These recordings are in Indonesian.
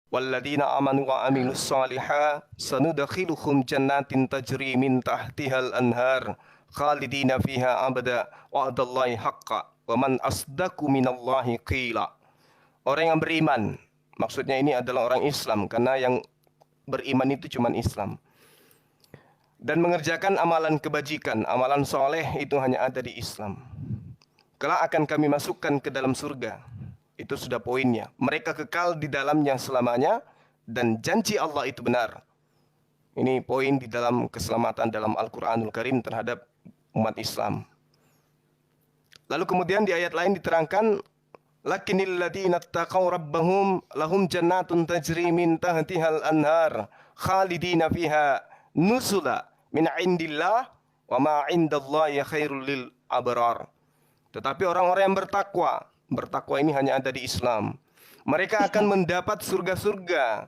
Walladzina amanu wa amilus shalihat sanudkhiluhum jannatin tajri min tahtihal anhar khalidina fiha abada wa'dallahi haqqan wa man asdaqu minallahi qila. Orang yang beriman, maksudnya ini adalah orang Islam karena yang beriman itu cuma Islam. Dan mengerjakan amalan kebajikan, amalan soleh itu hanya ada di Islam. Kelak akan kami masukkan ke dalam surga. Itu sudah poinnya. Mereka kekal di dalamnya selamanya dan janji Allah itu benar. Ini poin di dalam keselamatan dalam Al-Quranul Karim terhadap umat Islam. Lalu kemudian di ayat lain diterangkan, lakinnal ladzina taqaw rabbahum lahum jannatun tajri min tahtihal anhar khalidina fiha nusula min indillah wa ma indallahi khairul lil abrar. Tetapi orang-orang yang bertakwa ini hanya ada di Islam. Mereka akan mendapat surga-surga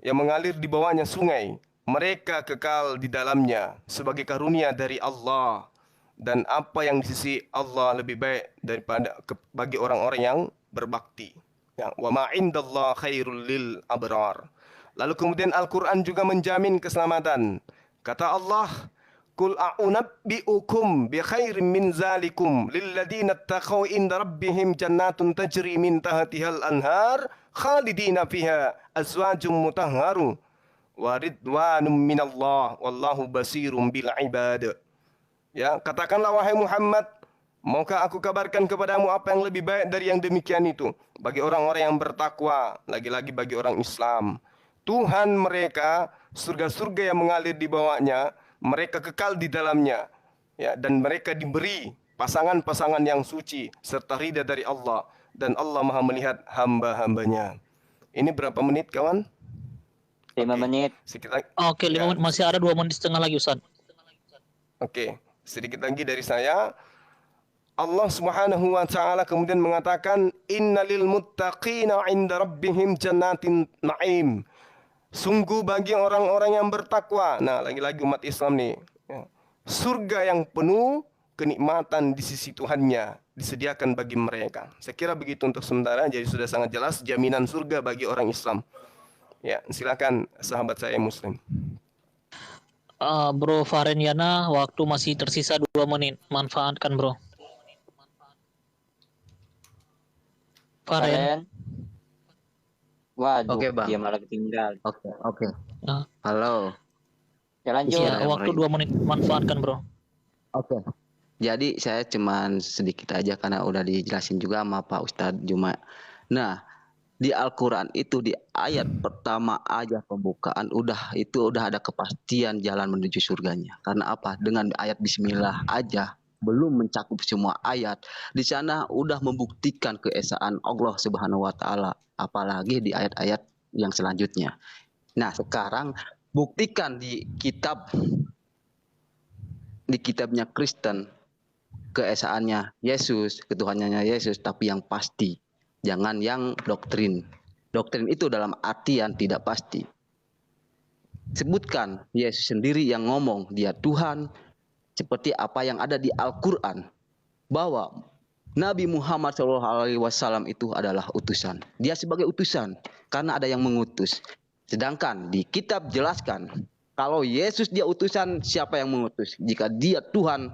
yang mengalir di bawahnya sungai. Mereka kekal di dalamnya sebagai karunia dari Allah. Dan apa yang di sisi Allah lebih baik daripada bagi orang-orang yang berbakti. Ya, wa ma indallahi khairul lil abrar. Lalu kemudian Al-Quran juga menjamin keselamatan. Kata Allah, Qul a'unabbi'ukum bi khairin min zalikum lilladzina taqaw inda rabbihim jannatun tajri min tahtihal anhar khalidina fiha azwajum mutahharu wa ridwanum minallah wallahu basirum bil ibad. Ya, katakanlah wahai Muhammad, maukah aku kabarkan kepadamu apa yang lebih baik dari yang demikian itu bagi orang-orang yang bertakwa, lagi-lagi bagi orang Islam. Tuhan mereka surga-surga yang mengalir di bawahnya, mereka kekal di dalamnya, ya, dan mereka diberi pasangan-pasangan yang suci serta ridha dari Allah, dan Allah Maha melihat hamba-hambanya. Ini berapa menit, kawan? 5 menit. Oke, 5 menit, masih ada 2 menit setengah lagi, Ustaz. Oke, sedikit lagi dari saya. Allah Subhanahu wa taala kemudian mengatakan, innalil muttaqina 'inda rabbihim jannatin na'im. Sungguh bagi orang-orang yang bertakwa, nah lagi-lagi umat Islam nih, ya, surga yang penuh kenikmatan di sisi Tuhannya disediakan bagi mereka. Saya kira begitu untuk sementara, jadi sudah sangat jelas jaminan surga bagi orang Islam. Ya, silakan sahabat saya Muslim. Bro Farenyana, waktu masih tersisa 2 menit, manfaatkan bro. Faren. Waduh, Oke, Bang. dia malah ketinggal. Oke. Nah, Halo. Ya lanjut. ya, waktu 2 menit, manfaatkan bro. Oke. Jadi saya cuman sedikit aja karena udah dijelasin juga sama Pak Ustadz Juma. Nah, di Al-Quran itu di ayat pertama aja pembukaan udah ada kepastian jalan menuju surganya. Karena apa? Dengan ayat Bismillah aja belum mencakup semua ayat. Di sana udah membuktikan keesaan Allah Subhanahu wa taala, apalagi di ayat-ayat yang selanjutnya. Nah, sekarang buktikan di kitabnya Kristen keesaannya Yesus, ketuhanannya Yesus, tapi yang pasti. Jangan yang doktrin. Doktrin itu dalam artian tidak pasti. Sebutkan Yesus sendiri yang ngomong dia Tuhan, seperti apa yang ada di Al-Quran, bahwa Nabi Muhammad SAW itu adalah utusan. Dia sebagai utusan karena ada yang mengutus. Sedangkan di kitab jelaskan kalau Yesus dia utusan, siapa yang mengutus? Jika dia Tuhan,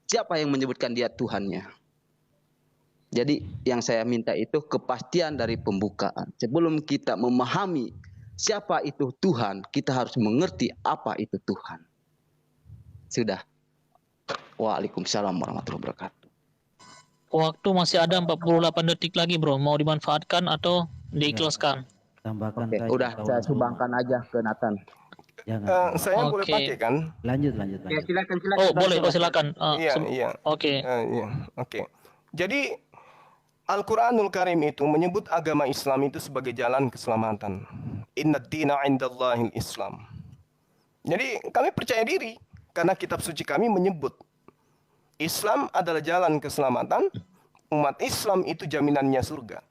siapa yang menyebutkan dia Tuhannya? Jadi yang saya minta itu kepastian dari pembukaan. Sebelum kita memahami siapa itu Tuhan, kita harus mengerti apa itu Tuhan. Sudah. Waalaikumsalam warahmatullahi wabarakatuh. Waktu masih ada 48 detik lagi bro, mau dimanfaatkan atau diikhlaskan? Tambahkan Oke, saja. udah saya sumbangkan aja ke Nathan. Jangan. Saya boleh pakai kan? Lanjut. Ya, silakan. Oh boleh, silakan. Iya. Oke. Oke. Jadi Al-Quranul Karim itu menyebut agama Islam itu sebagai jalan keselamatan. Innad dina 'indallahil Islam. Jadi kami percaya diri karena kitab suci kami menyebut Islam adalah jalan keselamatan. Umat Islam itu jaminannya surga.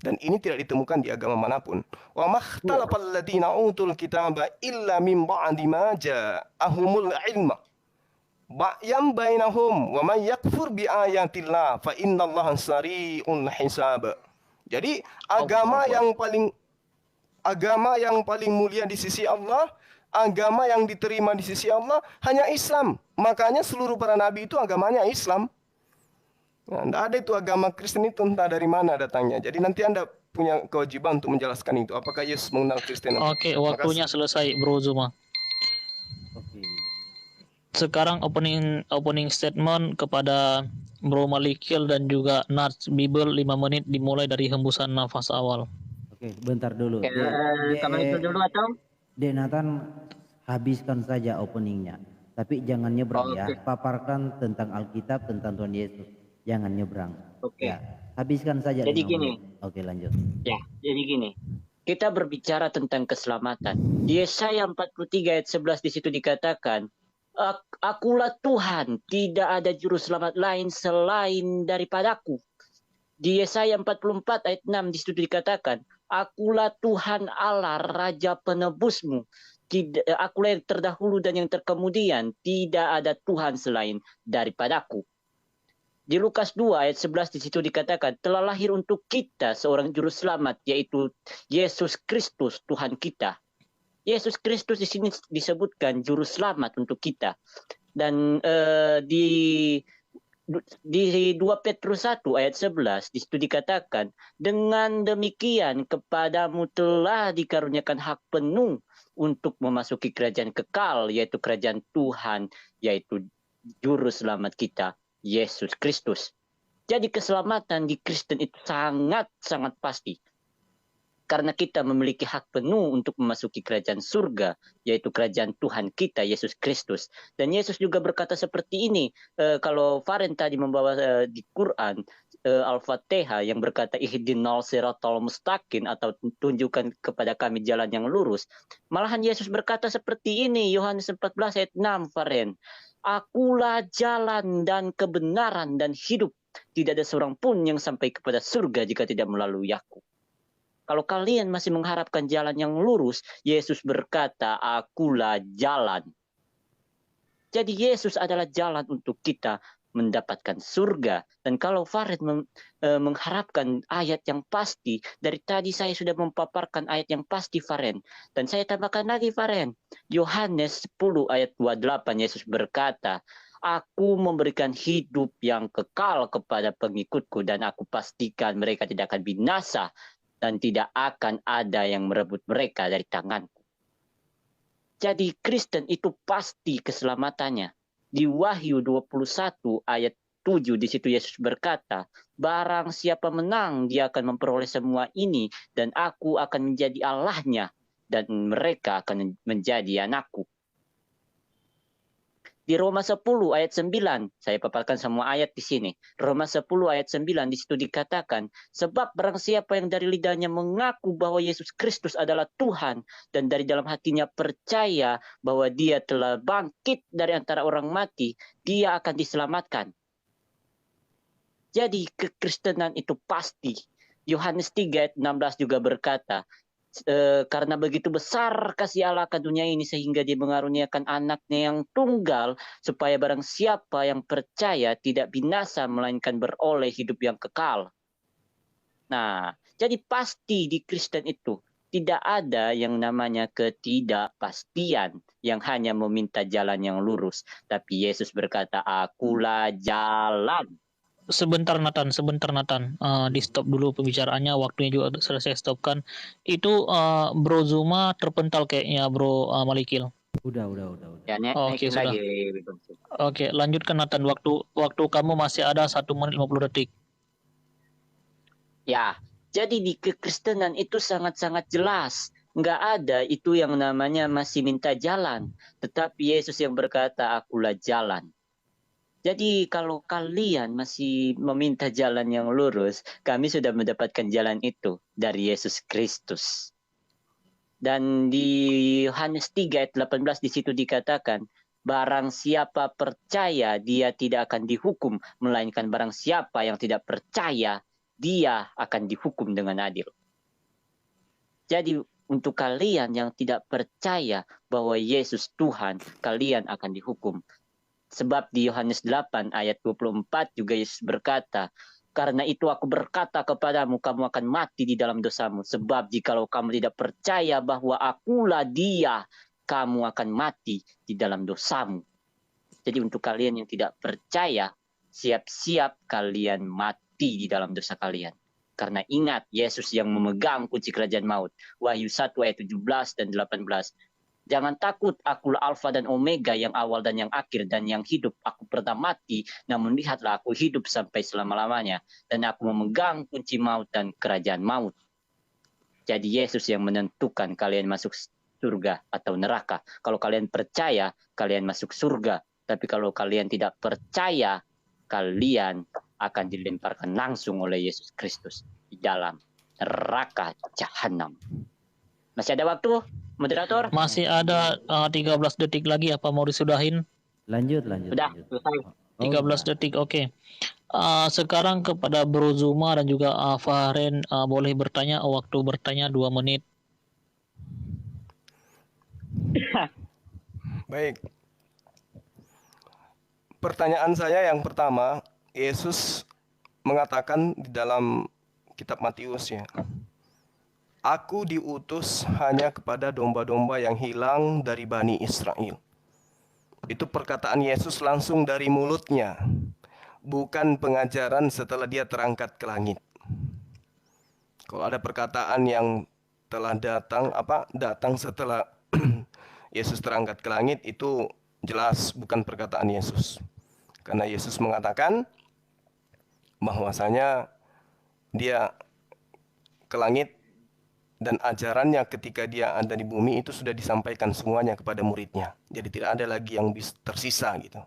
Dan ini tidak ditemukan di agama manapun. Wa makhtalafal ladzina utul kitaba illa min ba'di ma ja'ahumul ilma ba'yam bainahum wa may yakfur bi ayatillah fa innallaha sari'ul hisab. Jadi agama yang paling agama yang paling mulia di sisi Allah, agama yang diterima di sisi Allah hanya Islam. Makanya seluruh para nabi itu agamanya Islam. Nah, tidak ada itu agama Kristen itu entah dari mana datangnya. Jadi nanti Anda punya kewajiban untuk menjelaskan itu. Apakah Yesus mengenal Kristen? Oke, waktunya selesai Bro Zuma. Oke. Sekarang opening statement kepada Bro Malikil dan juga Nats Bible 5 menit dimulai dari hembusan nafas awal. Oke, bentar dulu. Oke, kamu itu dulu atau? Dek Nathan, habiskan saja openingnya. Tapi jangan nyebrang ya. Oke. Paparkan tentang Alkitab, tentang Tuhan Yesus. Jangan nyebrang. Oke. Ya, habiskan saja. Jadi 5 gini. menit. Oke, lanjut. Ya, jadi gini. Kita berbicara tentang keselamatan. Di Yesaya 43 ayat 11 di situ dikatakan, Akulah Tuhan, tidak ada juru selamat lain selain daripadaku. Di Yesaya 44 ayat 6 di situ dikatakan, Akulah Tuhan Allah, Raja penebusmu. Akulah yang terdahulu dan yang terkemudian, tidak ada Tuhan selain daripadaku. Di Lukas 2 ayat 11 di situ dikatakan, telah lahir untuk kita seorang juru selamat, yaitu Yesus Kristus Tuhan kita. Yesus Kristus di sini disebutkan juru selamat untuk kita. Dan di 2 Petrus 1 ayat 11 di situ dikatakan, dengan demikian kepadamu telah dikaruniakan hak penuh untuk memasuki kerajaan kekal, yaitu kerajaan Tuhan, yaitu juru selamat kita, Yesus Kristus. Jadi keselamatan di Kristen itu sangat-sangat pasti. Karena kita memiliki hak penuh untuk memasuki kerajaan surga, yaitu kerajaan Tuhan kita, Yesus Kristus. Dan Yesus juga berkata seperti ini, kalau Faren tadi membawa di Quran, Al-Fatihah yang berkata, Ihdinal siratal mustaqim, atau tunjukkan kepada kami jalan yang lurus. Malahan Yesus berkata seperti ini, Yohanes 14 ayat 6, Faren. Akulah jalan dan kebenaran dan hidup. Tidak ada seorang pun yang sampai kepada surga jika tidak melalui aku. Kalau kalian masih mengharapkan jalan yang lurus, Yesus berkata, akulah jalan. Jadi Yesus adalah jalan untuk kita mendapatkan surga. Dan kalau Farid mengharapkan ayat yang pasti, dari tadi saya sudah memaparkan ayat yang pasti, Faren. Dan saya tambahkan lagi, Faren. Yohanes 10 ayat 28, Yesus berkata, Aku memberikan hidup yang kekal kepada pengikutku, dan aku pastikan mereka tidak akan binasa, dan tidak akan ada yang merebut mereka dari tanganku. Jadi Kristen itu pasti keselamatannya. Di Wahyu 21 ayat 7 di situ Yesus berkata, barang siapa menang dia akan memperoleh semua ini, dan aku akan menjadi Allahnya, dan mereka akan menjadi anakku. Di Roma 10 ayat 9, saya paparkan semua ayat di sini. Roma 10 ayat 9 di situ dikatakan, sebab barang siapa yang dari lidahnya mengaku bahwa Yesus Kristus adalah Tuhan, dan dari dalam hatinya percaya bahwa dia telah bangkit dari antara orang mati, dia akan diselamatkan. Jadi kekristenan itu pasti. Yohanes 3 ayat 16 juga berkata, karena begitu besar kasih Allah akan dunia ini sehingga dia mengaruniakan anaknya yang tunggal supaya barang siapa yang percaya tidak binasa melainkan beroleh hidup yang kekal. Nah, jadi pasti di Kristen itu tidak ada yang namanya ketidakpastian yang hanya meminta jalan yang lurus. Tapi Yesus berkata, akulah jalan. Sebentar Nathan. Di stop dulu pembicaraannya, waktunya juga selesai stopkan. Itu Bro Zuma terpental kayaknya Bro Malikil. Udah. Ya, Oke, naikin sudah. lagi. Oke, lanjutkan Nathan. Waktu kamu masih ada 1 menit 50 detik. Ya, jadi di kekristenan itu sangat-sangat jelas. Nggak ada itu yang namanya masih minta jalan. Tetapi Yesus yang berkata, akulah jalan. Jadi kalau kalian masih meminta jalan yang lurus, kami sudah mendapatkan jalan itu dari Yesus Kristus. Dan di Yohanes 3 ayat 18 di situ dikatakan, barang siapa percaya dia tidak akan dihukum, melainkan barang siapa yang tidak percaya dia akan dihukum dengan adil. Jadi untuk kalian yang tidak percaya bahwa Yesus Tuhan, kalian akan dihukum. Sebab di Yohanes 8 ayat 24 juga Yesus berkata, Karena itu aku berkata kepadamu, kamu akan mati di dalam dosamu. Sebab jikalau kamu tidak percaya bahwa akulah dia, kamu akan mati di dalam dosamu. Jadi untuk kalian yang tidak percaya, siap-siap kalian mati di dalam dosa kalian. Karena ingat, Yesus yang memegang kunci kerajaan maut. Wahyu 1 ayat 17 dan 18. Jangan takut, akulah Alfa dan Omega, yang awal dan yang akhir dan yang hidup. Aku pernah mati, namun lihatlah aku hidup sampai selama-lamanya. Dan aku memegang kunci maut dan kerajaan maut. Jadi Yesus yang menentukan kalian masuk surga atau neraka. Kalau kalian percaya, kalian masuk surga. Tapi kalau kalian tidak percaya, kalian akan dilemparkan langsung oleh Yesus Kristus di dalam neraka jahanam. Masih ada waktu, moderator? Masih ada 13 detik lagi, apa mau disudahin? Lanjut. Sudah, selesai. 13 detik, oke. Sekarang kepada Bro Zuma dan juga Fahren, boleh bertanya, waktu bertanya 2 menit. Baik. Pertanyaan saya yang pertama, Yesus mengatakan di dalam kitab Matius ya, Aku diutus hanya kepada domba-domba yang hilang dari Bani Israel. Itu perkataan Yesus langsung dari mulutnya, bukan pengajaran setelah dia terangkat ke langit. Kalau ada perkataan yang telah datang setelah Yesus terangkat ke langit, itu jelas bukan perkataan Yesus. Karena Yesus mengatakan bahwasanya dia ke langit dan ajarannya ketika dia ada di bumi itu sudah disampaikan semuanya kepada muridnya. Jadi tidak ada lagi yang tersisa gitu.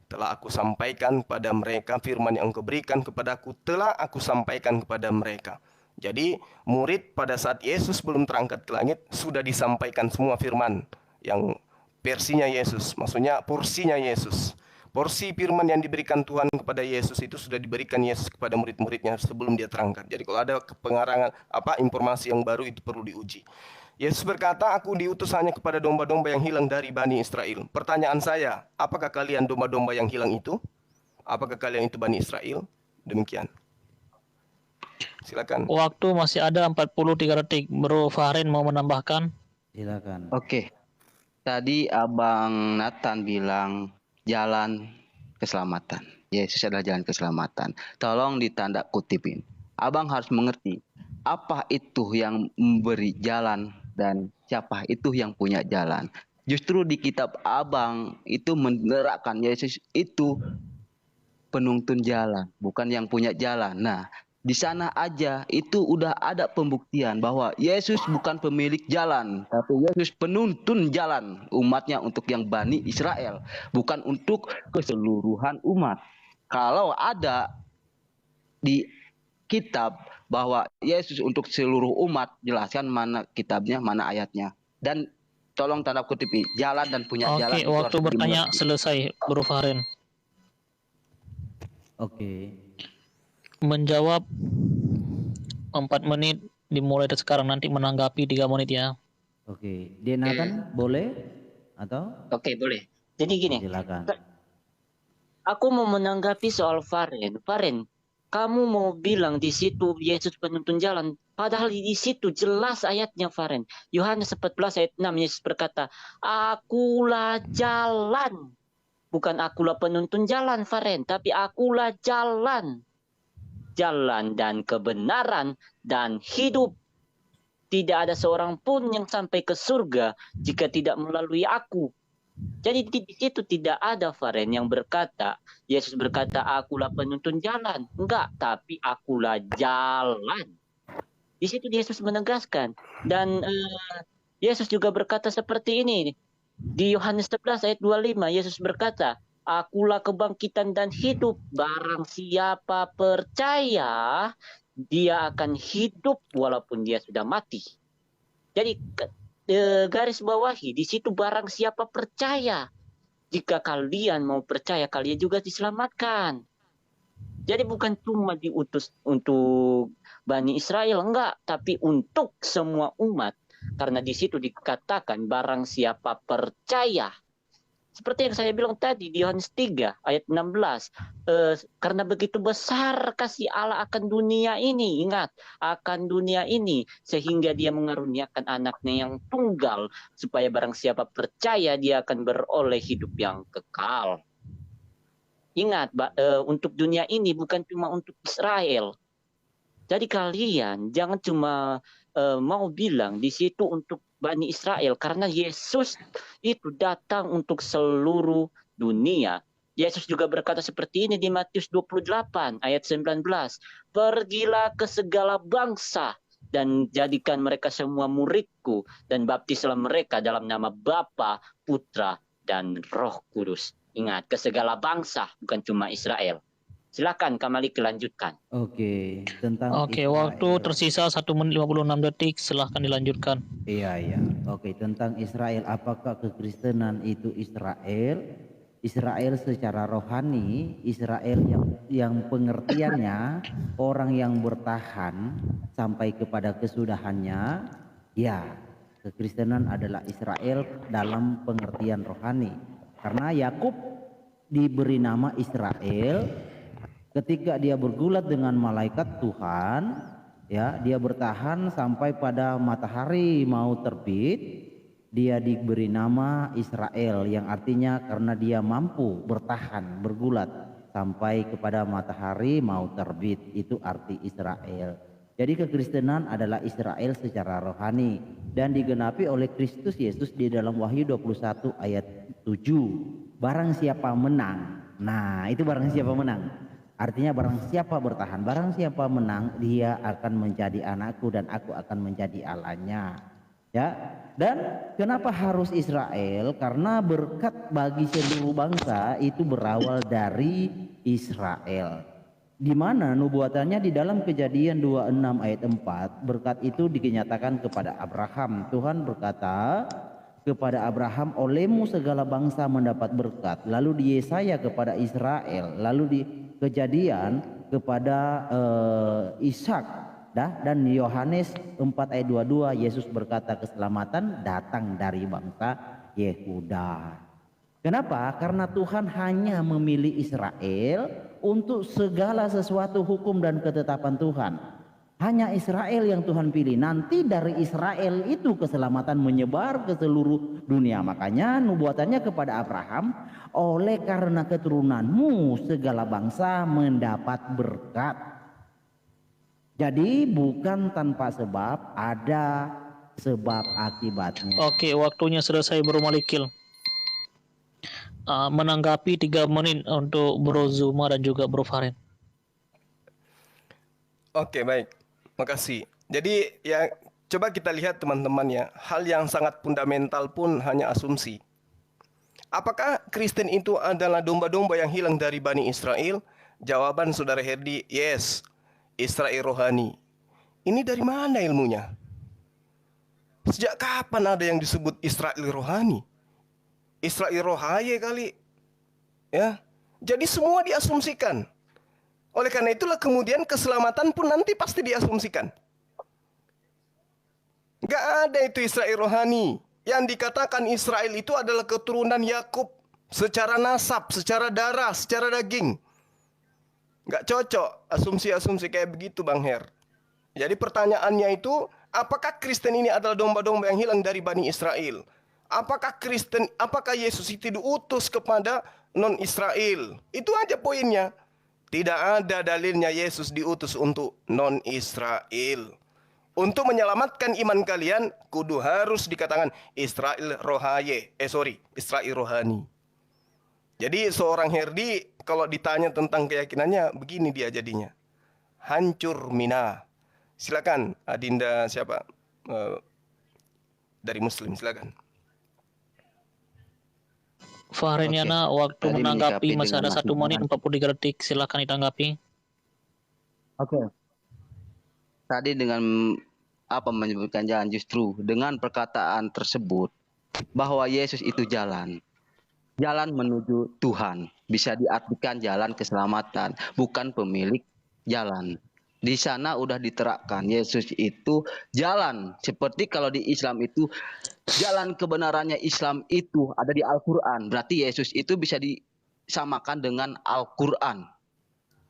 Telah aku sampaikan kepada mereka firman yang engkau berikan kepadaku, telah aku sampaikan kepada mereka. Jadi murid pada saat Yesus belum terangkat ke langit sudah disampaikan semua firman yang versinya Yesus, maksudnya porsinya Yesus. Porsi firman yang diberikan Tuhan kepada Yesus itu sudah diberikan Yesus kepada murid-muridnya sebelum dia terangkat. Jadi kalau ada pengarangan informasi yang baru itu perlu diuji. Yesus berkata, aku diutus hanya kepada domba-domba yang hilang dari Bani Israel. Pertanyaan saya, apakah kalian domba-domba yang hilang itu? Apakah kalian itu Bani Israel? Demikian. Silakan. Waktu masih ada 43 detik. Bro Fahren mau menambahkan? Silakan. Oke. Tadi Abang Nathan bilang jalan keselamatan. Yesus adalah jalan keselamatan. Tolong ditanda kutipin. Abang harus mengerti apa itu yang memberi jalan dan siapa itu yang punya jalan. Justru di kitab Abang itu menerangkan Yesus itu penuntun jalan, bukan yang punya jalan. Nah, di sana aja itu udah ada pembuktian bahwa Yesus bukan pemilik jalan, tapi Yesus penuntun jalan umatnya untuk yang Bani Israel, bukan untuk keseluruhan umat. Kalau ada di kitab bahwa Yesus untuk seluruh umat, jelaskan mana kitabnya, mana ayatnya. Dan tolong tanda kutip jalan dan punya jalan. Oke, waktu bertanya selesai, Bro Fahren. Oke. Menjawab 4 menit dimulai dari sekarang, nanti menanggapi 3 menit ya. Oke. Dia Nathan boleh atau Oke, boleh. Jadi gini, silakan. aku mau menanggapi soal Fahren. Fahren, kamu mau bilang di situ Yesus penuntun jalan. Padahal di situ jelas ayatnya, Fahren. Yohanes 14 ayat 6, Yesus berkata, akulah jalan. Bukan akulah penuntun jalan, Fahren. Tapi akulah jalan. Jalan dan kebenaran dan hidup. Tidak ada seorang pun yang sampai ke surga jika tidak melalui aku. Jadi di situ tidak ada Fahren yang berkata, Yesus berkata akulah penuntun jalan. Enggak, tapi akulah jalan. Di situ Yesus menegaskan. Dan Yesus juga berkata seperti ini. Di Yohanes 11 ayat 25 Yesus berkata, akulah kebangkitan dan hidup. Barang siapa percaya, dia akan hidup walaupun dia sudah mati. Jadi garis bawahi di situ barang siapa percaya. Jika kalian mau percaya, kalian juga diselamatkan. Jadi bukan cuma diutus untuk Bani Israel, enggak, tapi untuk semua umat. Karena di situ dikatakan barang siapa percaya, Seperti yang saya bilang tadi di Yohanes 3 ayat 16. Karena begitu besar kasih Allah akan dunia ini, ingat, akan dunia ini, sehingga dia mengaruniakan anaknya yang tunggal, supaya barang siapa percaya dia akan beroleh hidup yang kekal. Ingat, untuk dunia ini bukan cuma untuk Israel. Jadi kalian jangan cuma mau bilang di situ untuk Bani Israel, karena Yesus itu datang untuk seluruh dunia. Yesus juga berkata seperti ini di Matius 28 ayat 19. Pergilah ke segala bangsa dan jadikan mereka semua muridku, dan baptislah mereka dalam nama Bapa, Putra, dan Roh Kudus. Ingat, ke segala bangsa, bukan cuma Israel. Silakan Kamali kelanjutkan. Oke, tentang Oke, Israel. waktu tersisa 1 menit 56 detik. Silahkan dilanjutkan. Iya. Oke, tentang Israel, apakah kekristenan itu Israel? Israel secara rohani, Israel yang pengertiannya orang yang bertahan sampai kepada kesudahannya, ya, kekristenan adalah Israel dalam pengertian rohani. Karena Yakub diberi nama Israel ketika dia bergulat dengan malaikat Tuhan, ya, dia bertahan sampai pada matahari mau terbit, dia diberi nama Israel, yang artinya karena dia mampu bertahan, bergulat sampai kepada matahari mau terbit, itu arti Israel. Jadi kekristenan adalah Israel secara rohani dan digenapi oleh Kristus Yesus di dalam Wahyu 21 ayat 7. Barang siapa menang. Nah, itu barang siapa menang. Artinya barang siapa bertahan, barang siapa menang, dia akan menjadi anakku dan aku akan menjadi Allahnya. Ya. Dan kenapa harus Israel? Karena berkat bagi seluruh bangsa itu berawal dari Israel. Di mana nubuatannya di dalam Kejadian 26 ayat 4, berkat itu dinyatakan kepada Abraham. Tuhan berkata kepada Abraham, olehmu segala bangsa mendapat berkat. Lalu di Yesaya kepada Israel, lalu di Kejadian kepada Ishak, dan Yohanes 4 ayat 22 Yesus berkata keselamatan datang dari bangsa Yehuda. Kenapa? Karena Tuhan hanya memilih Israel untuk segala sesuatu hukum dan ketetapan Tuhan. Hanya Israel yang Tuhan pilih. Nanti dari Israel itu keselamatan menyebar ke seluruh dunia. Makanya nubuatannya kepada Abraham, oleh karena keturunanmu segala bangsa mendapat berkat. Jadi bukan tanpa sebab, ada sebab akibatnya. Oke, waktunya selesai Bro Malikil. Menanggapi 3 menit untuk Bro Zuma dan juga Bro Faren. Oke, baik. Makasih. Jadi ya coba kita lihat teman-teman ya, hal yang sangat fundamental pun hanya asumsi. Apakah Kristen itu adalah domba-domba yang hilang dari Bani Israel? Jawaban Saudara Herdi, yes. Israel rohani. Ini dari mana ilmunya? Sejak kapan ada yang disebut Israel rohani? Israel rohaye kali. Ya. Jadi semua diasumsikan. Oleh karena itulah kemudian keselamatan pun nanti pasti diasumsikan. Gak ada itu Israel rohani. Yang dikatakan Israel itu adalah keturunan Yakub secara nasab, secara darah, secara daging. Gak cocok asumsi-asumsi kayak begitu Bang Her. Jadi pertanyaannya itu, apakah Kristen ini adalah domba-domba yang hilang dari Bani Israel? Apakah Yesus itu diutus kepada non-Israel? Itu aja poinnya. Tidak ada dalilnya Yesus diutus untuk non-Israel. Untuk menyelamatkan iman kalian, kudu harus dikatakan Israel rohaye. Israel rohani. Jadi seorang Herdi kalau ditanya tentang keyakinannya, begini dia jadinya. Hancur mina. Silakan Adinda siapa? Dari Muslim, silakan. Fahrin Yana, waktu Tadi menanggapi menyikapi masih ada dengan 1 menit 43 detik. Silakan ditanggapi. Oke. Tadi dengan menyebutkan jalan, justru dengan perkataan tersebut bahwa Yesus itu jalan menuju Tuhan, bisa diartikan jalan keselamatan, bukan pemilik jalan. Di sana udah diterapkan Yesus itu jalan. Seperti kalau di Islam itu jalan kebenarannya Islam itu ada di Al-Qur'an. Berarti Yesus itu bisa disamakan dengan Al-Qur'an.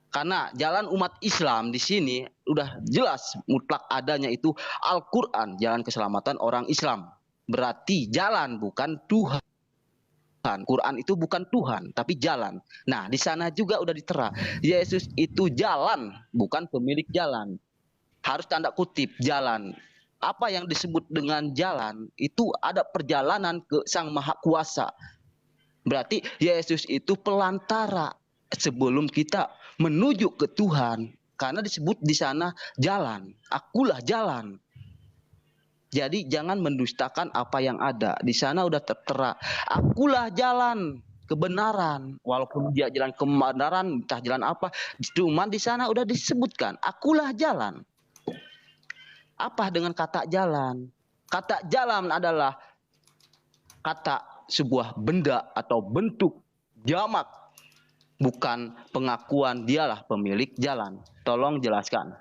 Karena jalan umat Islam di sini udah jelas mutlak adanya itu Al-Qur'an, jalan keselamatan orang Islam. Berarti jalan bukan Tuhan. Quran itu bukan Tuhan, tapi jalan. Nah, di sana juga udah ditera. Yesus itu jalan, bukan pemilik jalan. Harus tanda kutip jalan. Apa yang disebut dengan jalan itu ada perjalanan ke Sang Maha Kuasa. Berarti Yesus itu pelantara sebelum kita menuju ke Tuhan. Karena disebut di sana jalan. Akulah jalan. Jadi jangan mendustakan apa yang ada. Di sana udah tertera. Akulah jalan kebenaran. Walaupun dia jalan kebenaran, entah jalan apa. Cuman di sana udah disebutkan. Akulah jalan. Apa dengan kata jalan? Kata jalan adalah kata sebuah benda atau bentuk jamak. Bukan pengakuan dialah pemilik jalan. Tolong jelaskan.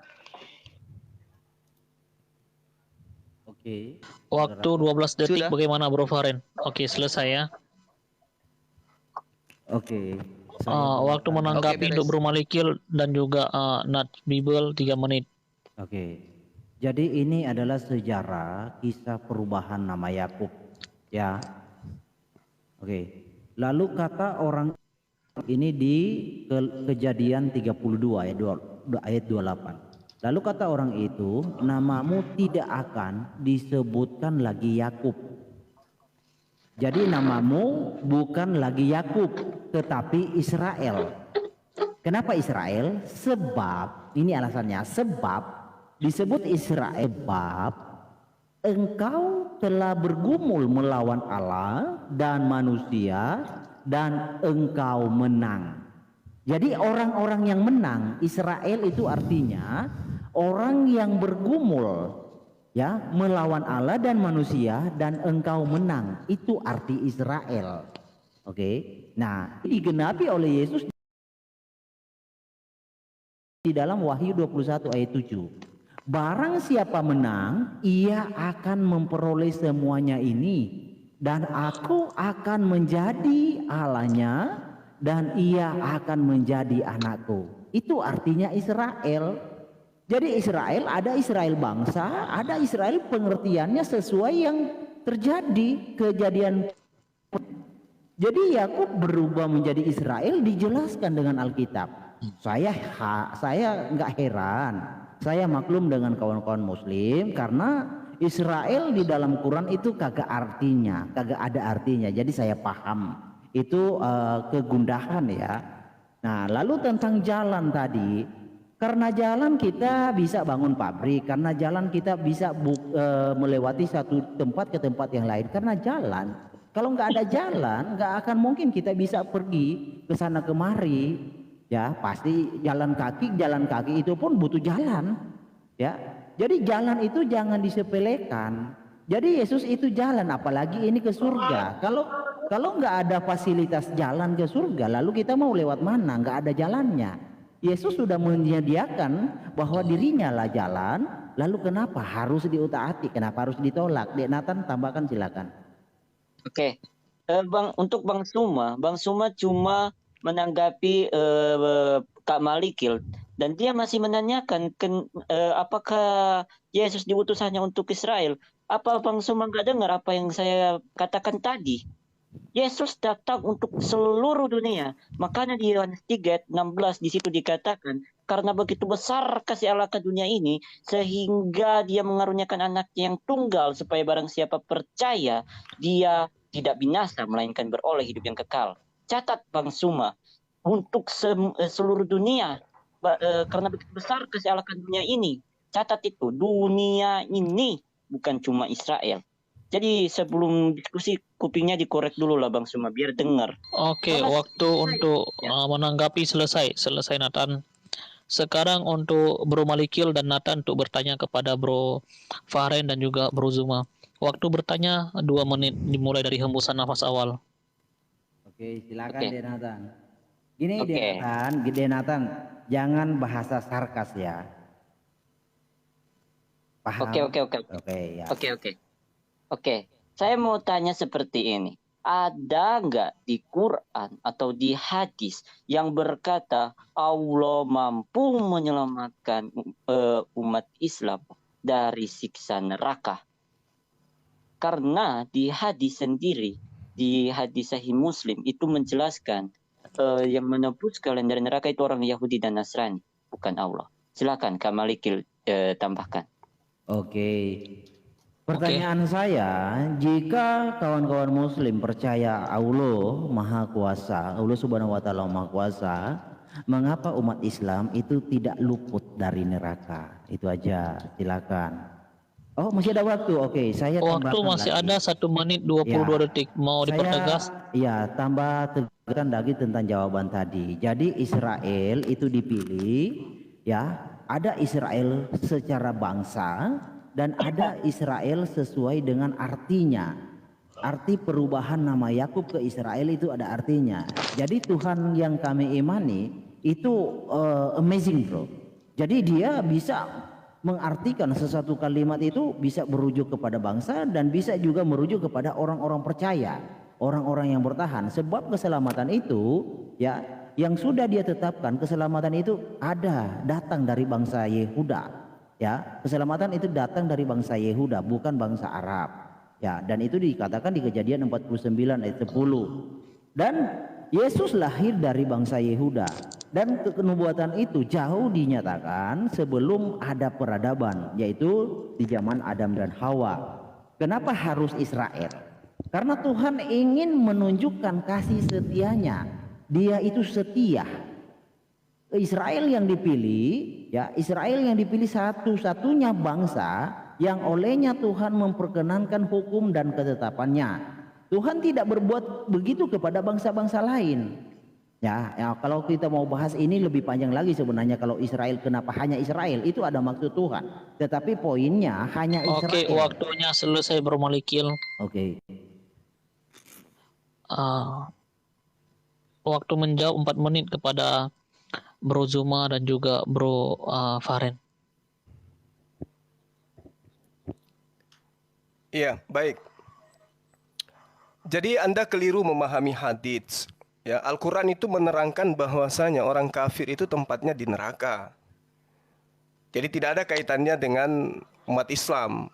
Oke. Waktu 12 detik Sudah. bagaimana Bro Faren? Oke, selesai ya. Oke. Waktu menanggapi beres. untuk Bro Malikil dan juga Nat Bible 3 menit. Oke. Jadi ini adalah sejarah kisah perubahan nama Yakub, ya. Oke. Lalu kata orang ini di Kejadian 32 ayat 28. Lalu kata orang itu, namamu tidak akan disebutkan lagi Yakub. Jadi namamu bukan lagi Yakub, tetapi Israel. Kenapa Israel? Sebab, ini alasannya, sebab disebut Israel sebab engkau telah bergumul melawan Allah dan manusia dan engkau menang. Jadi orang-orang yang menang, Israel itu artinya orang yang bergumul ya melawan Allah dan manusia dan engkau menang. Itu arti Israel. Oke. Nah, digenapi oleh Yesus di dalam Wahyu 21 ayat 7. Barang siapa menang, ia akan memperoleh semuanya ini, dan aku akan menjadi Allahnya dan ia akan menjadi anakku. Itu artinya Israel. Jadi Israel, ada Israel bangsa, ada Israel pengertiannya sesuai yang terjadi kejadian. Jadi Yakub berubah menjadi Israel dijelaskan dengan Alkitab. Saya nggak heran, saya maklum dengan kawan-kawan Muslim karena Israel di dalam Quran itu kagak ada artinya. Jadi saya paham itu kegundahan ya. Nah, lalu tentang jalan tadi. Karena jalan kita bisa bangun pabrik, karena jalan kita bisa melewati satu tempat ke tempat yang lain. Karena jalan, kalau nggak ada jalan, nggak akan mungkin kita bisa pergi ke sana kemari. Ya, pasti jalan kaki itu pun butuh jalan. Ya, jadi jalan itu jangan disepelekan. Jadi Yesus itu jalan, apalagi ini ke surga. Kalau nggak ada fasilitas jalan ke surga, lalu kita mau lewat mana? Nggak ada jalannya. Yesus sudah menyediakan bahwa dirinya lah jalan, lalu kenapa harus diutaati, kenapa harus ditolak? Dek Nathan tambahkan silakan. Oke. Untuk Bang Suma cuma menanggapi Kak Malikil dan dia masih menanyakan apakah Yesus diutus hanya untuk Israel. Apa Bang Suma nggak dengar apa yang saya katakan tadi? Yesus datang untuk seluruh dunia. Makanya di Yohanes 3:16 di situ dikatakan, karena begitu besar kasih Allah ke dunia ini, sehingga dia mengaruniakan anaknya yang tunggal, supaya barang siapa percaya, dia tidak binasa, melainkan beroleh hidup yang kekal. Catat Bang Suma, untuk seluruh dunia, karena begitu besar kasih Allah ke dunia ini, catat itu, dunia ini, bukan cuma Israel. Jadi sebelum diskusi kupingnya dikorek dulu lah Bang Suma biar dengar. Oke, waktu untuk menanggapi selesai Nathan. Sekarang untuk Bro Malikil dan Nathan untuk bertanya kepada Bro Faren dan juga Bro Zuma. Waktu bertanya 2 menit dimulai dari hembusan nafas awal. Oke, silakan Dek Nathan. Gini Oke. Dek Nathan, jangan bahasa sarkas ya. Paham? Oke, oke, oke. Oke, ya. Oke. Saya mau tanya seperti ini. Ada nggak di Quran atau di hadis yang berkata Allah mampu menyelamatkan umat Islam dari siksa neraka? Karena di hadis sendiri, di hadis Sahih Muslim itu menjelaskan yang menebus kalian dari neraka itu orang Yahudi dan Nasrani, bukan Allah. Silakan Kak Malikil tambahkan. Oke. Pertanyaan saya, jika kawan-kawan muslim percaya Allah Maha Kuasa, Allah Subhanahu wa taala Maha Kuasa, mengapa umat Islam itu tidak luput dari neraka? Itu aja, silakan. Oh, masih ada waktu. Oke, saya Waktu tambahkan masih lagi. ada 1 menit 22 detik. Mau dipertegas? Ya, tambah tegaskan lagi tentang jawaban tadi. Jadi Israel itu dipilih, ya, ada Israel secara bangsa dan ada Israel sesuai dengan artinya. Arti perubahan nama Yakub ke Israel itu ada artinya. Jadi Tuhan yang kami imani itu amazing, bro. Jadi dia bisa mengartikan sesuatu kalimat itu bisa merujuk kepada bangsa dan bisa juga merujuk kepada orang-orang percaya, orang-orang yang bertahan. Sebab keselamatan itu, ya, yang sudah dia tetapkan, keselamatan itu datang dari bangsa Yehuda. Ya, keselamatan itu datang dari bangsa Yehuda, bukan bangsa Arab. Ya, dan itu dikatakan di Kejadian 49 ayat 10. Dan Yesus lahir dari bangsa Yehuda. Dan kenubuatan itu jauh dinyatakan sebelum ada peradaban, yaitu di zaman Adam dan Hawa. Kenapa harus Israel? Karena Tuhan ingin menunjukkan kasih setianya. Dia itu setia. Israel yang dipilih, ya, Israel yang dipilih satu-satunya bangsa yang olehnya Tuhan memperkenankan hukum dan ketetapannya. Tuhan tidak berbuat begitu kepada bangsa-bangsa lain. Ya, kalau kita mau bahas ini lebih panjang lagi sebenarnya, kalau Israel, kenapa hanya Israel, itu ada maksud Tuhan. Tetapi poinnya hanya Israel. Oke, waktunya selesai Bro Malikil. Oke. Waktu menjawab 4 menit kepada Bro Zuma dan juga Bro Fahren. Iya, baik. Jadi Anda keliru memahami hadits. Ya, Al-Quran itu menerangkan bahwasanya orang kafir itu tempatnya di neraka. Jadi tidak ada kaitannya dengan umat Islam.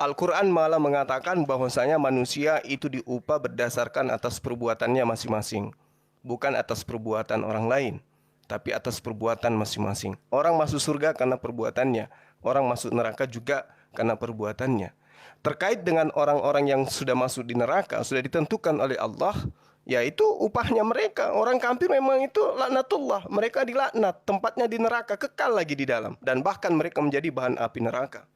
Al-Quran malah mengatakan bahwasanya manusia itu diupah berdasarkan atas perbuatannya masing-masing, bukan atas perbuatan orang lain, tapi atas perbuatan masing-masing. Orang masuk surga karena perbuatannya, orang masuk neraka juga karena perbuatannya. Terkait dengan orang-orang yang sudah masuk di neraka, sudah ditentukan oleh Allah, yaitu upahnya mereka. Orang kafir memang itu laknatullah, mereka dilaknat, tempatnya di neraka, kekal lagi di dalam, dan bahkan mereka menjadi bahan api neraka.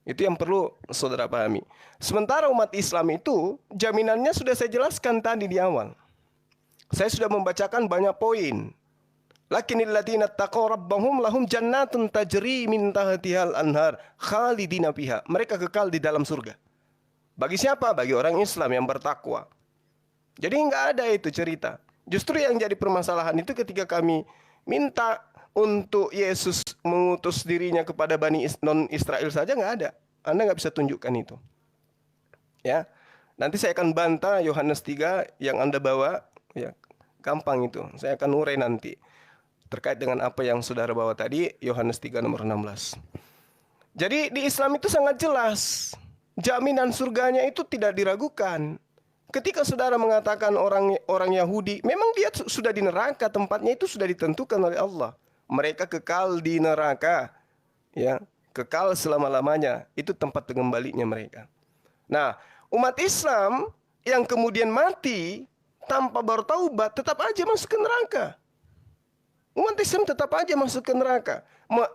Itu yang perlu saudara pahami. Sementara umat Islam itu jaminannya sudah saya jelaskan tadi di awal. Saya sudah membacakan banyak poin. Lakinnal ladzina taqaw rabbahum lahum jannatun tajri min tahtihal anhar khalidina fiha. Mereka kekal di dalam surga. Bagi siapa? Bagi orang Islam yang bertakwa. Jadi enggak ada itu cerita. Justru yang jadi permasalahan itu ketika kami minta untuk Yesus mengutus dirinya kepada Bani non-Israel saja nggak ada. Anda nggak bisa tunjukkan itu. Ya, nanti saya akan bantah Yohanes 3 yang Anda bawa. Ya, gampang itu. Saya akan urai nanti. Terkait dengan apa yang saudara bawa tadi, Yohanes 3 nomor 16. Jadi di Islam itu sangat jelas. Jaminan surganya itu tidak diragukan. Ketika saudara mengatakan orang Yahudi, memang dia sudah di neraka, tempatnya itu sudah ditentukan oleh Allah. Mereka kekal di neraka, ya, kekal selama-lamanya. Itu tempat kembalinya mereka. Nah, umat Islam yang kemudian mati tanpa bertaubat tetap aja masuk ke neraka. Umat Islam tetap aja masuk ke neraka.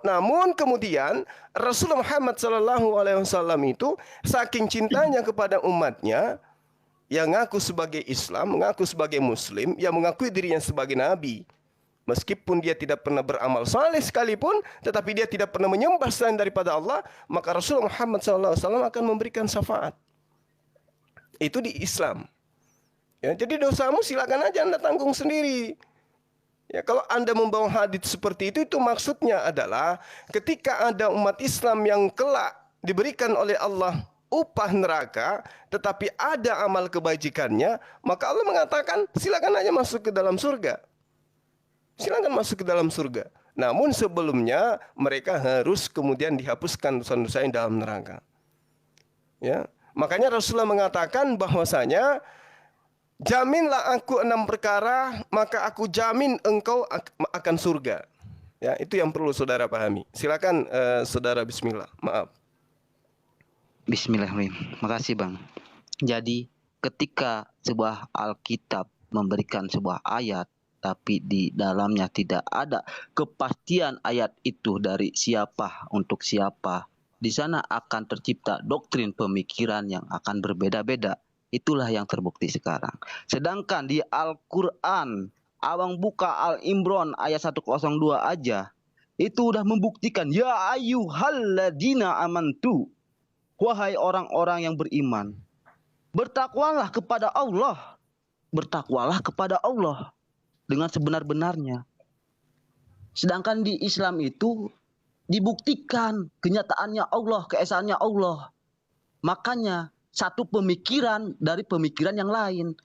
Namun kemudian Rasulullah Muhammad SAW itu saking cintanya kepada umatnya, yang mengaku sebagai Islam, mengaku sebagai Muslim, yang mengakui dirinya sebagai Nabi. Meskipun dia tidak pernah beramal saleh sekalipun, tetapi dia tidak pernah menyembah selain daripada Allah, maka Rasulullah Muhammad SAW akan memberikan syafaat. Itu di Islam. Ya, jadi dosamu silakan aja Anda tanggung sendiri. Ya, kalau Anda membawa hadits seperti itu maksudnya adalah ketika ada umat Islam yang kelak diberikan oleh Allah upah neraka, tetapi ada amal kebajikannya, maka Allah mengatakan silakan aja masuk ke dalam surga. Silakan masuk ke dalam surga. Namun sebelumnya mereka harus kemudian dihapuskan dosa-dosa yang dalam neraka. Ya, makanya Rasulullah mengatakan bahwasanya jaminlah aku 6 perkara, maka aku jamin engkau akan surga. Ya, itu yang perlu saudara pahami. Silakan saudara, bismillah. Maaf. Bismillahirrahmanirrahim. Makasih Bang. Jadi ketika sebuah Alkitab memberikan sebuah ayat, tapi di dalamnya tidak ada kepastian ayat itu dari siapa untuk siapa, di sana akan tercipta doktrin pemikiran yang akan berbeda-beda. Itulah yang terbukti sekarang. Sedangkan di Al-Quran, Abang buka Al-Imran ayat 102 aja, itu udah membuktikan, ya ayyuhalladzina amantu, wahai orang-orang yang beriman, bertakwalah kepada Allah. Bertakwalah kepada Allah dengan sebenar-benarnya. Sedangkan di Islam itu dibuktikan kenyataannya Allah, keesaannya Allah. Makanya satu pemikiran dari pemikiran yang lain.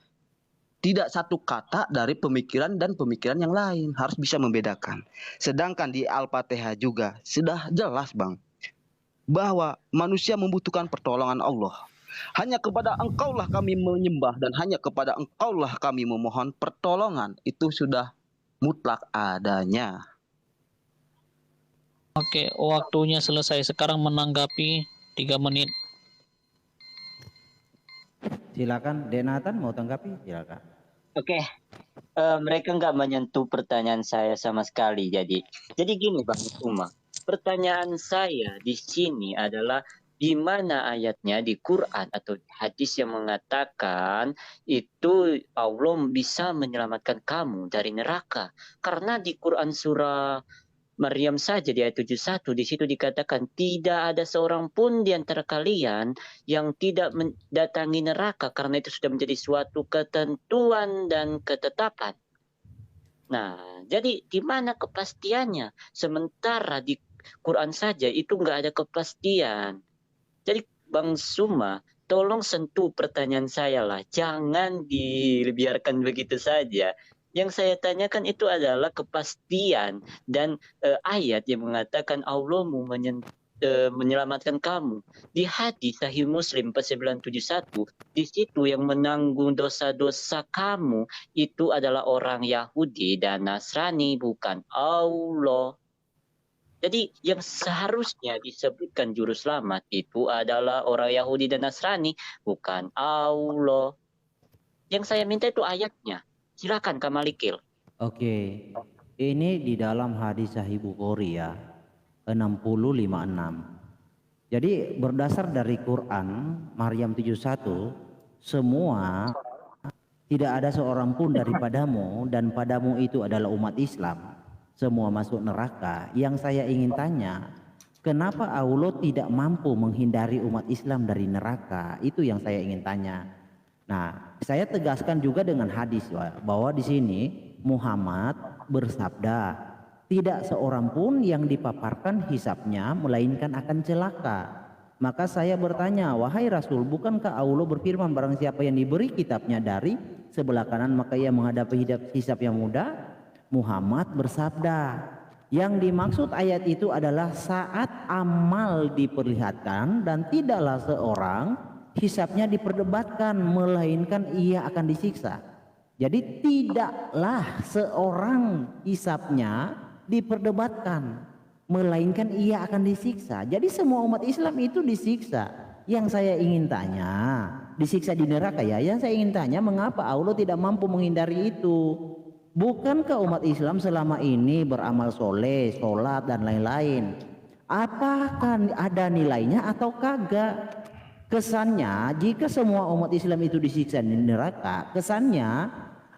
Tidak satu kata dari pemikiran dan pemikiran yang lain. Harus bisa membedakan. Sedangkan di Al-Fatihah juga sudah jelas Bang, bahwa manusia membutuhkan pertolongan Allah. Hanya kepada Engkaulah kami menyembah dan hanya kepada Engkaulah kami memohon pertolongan. Itu sudah mutlak adanya. Oke, waktunya selesai. Sekarang menanggapi 3 menit. Silakan Denatan mau tanggapi, silakan. Oke, mereka nggak menyentuh pertanyaan saya sama sekali. Jadi gini Bang Uma, pertanyaan saya di sini adalah di mana ayatnya di Quran atau hadis yang mengatakan itu Allah bisa menyelamatkan kamu dari neraka. Karena di Quran surah Maryam saja di ayat 71 di situ dikatakan tidak ada seorang pun di antara kalian yang tidak mendatangi neraka karena itu sudah menjadi suatu ketentuan dan ketetapan. Nah, jadi di mana kepastiannya? Sementara di Quran saja itu nggak ada kepastian. Jadi Bang Suma, tolong sentuh pertanyaan saya lah. Jangan dibiarkan begitu saja. Yang saya tanyakan itu adalah kepastian dan ayat yang mengatakan Allah mau menyelamatkan kamu. Di hadis Sahih Muslim 971, di situ yang menanggung dosa-dosa kamu itu adalah orang Yahudi dan Nasrani, bukan Allah. Jadi yang seharusnya disebutkan juru selamat itu adalah orang Yahudi dan Nasrani, bukan Allah. Yang saya minta itu ayatnya. Silakan Kamalikil. Oke, ini di dalam hadis Sahih Bukhari ya, 6056. Jadi berdasar dari Quran Maryam 71, semua tidak ada seorang pun daripadamu dan padamu itu adalah umat Islam, semua masuk neraka. Yang saya ingin tanya, kenapa Allah tidak mampu menghindari umat Islam dari neraka? Itu yang saya ingin tanya. Nah, saya tegaskan juga dengan hadis bahwa di sini Muhammad bersabda, tidak seorang pun yang dipaparkan hisapnya melainkan akan celaka. Maka saya bertanya, wahai Rasul, bukankah Allah berfirman barang siapa yang diberi kitabnya dari sebelah kanan maka ia menghadapi hisap yang mudah? Muhammad bersabda, yang dimaksud ayat itu adalah saat amal diperlihatkan dan tidaklah seorang hisapnya diperdebatkan melainkan ia akan disiksa. Jadi tidaklah seorang hisapnya diperdebatkan melainkan ia akan disiksa. Jadi semua umat Islam itu disiksa. Yang saya ingin tanya, disiksa di neraka ya. Yang saya ingin tanya, mengapa Allah tidak mampu menghindari itu? Bukankah umat Islam selama ini beramal soleh, sholat dan lain-lain? Apakah ada nilainya atau kagak? Kesannya jika semua umat Islam itu disiksa di neraka, kesannya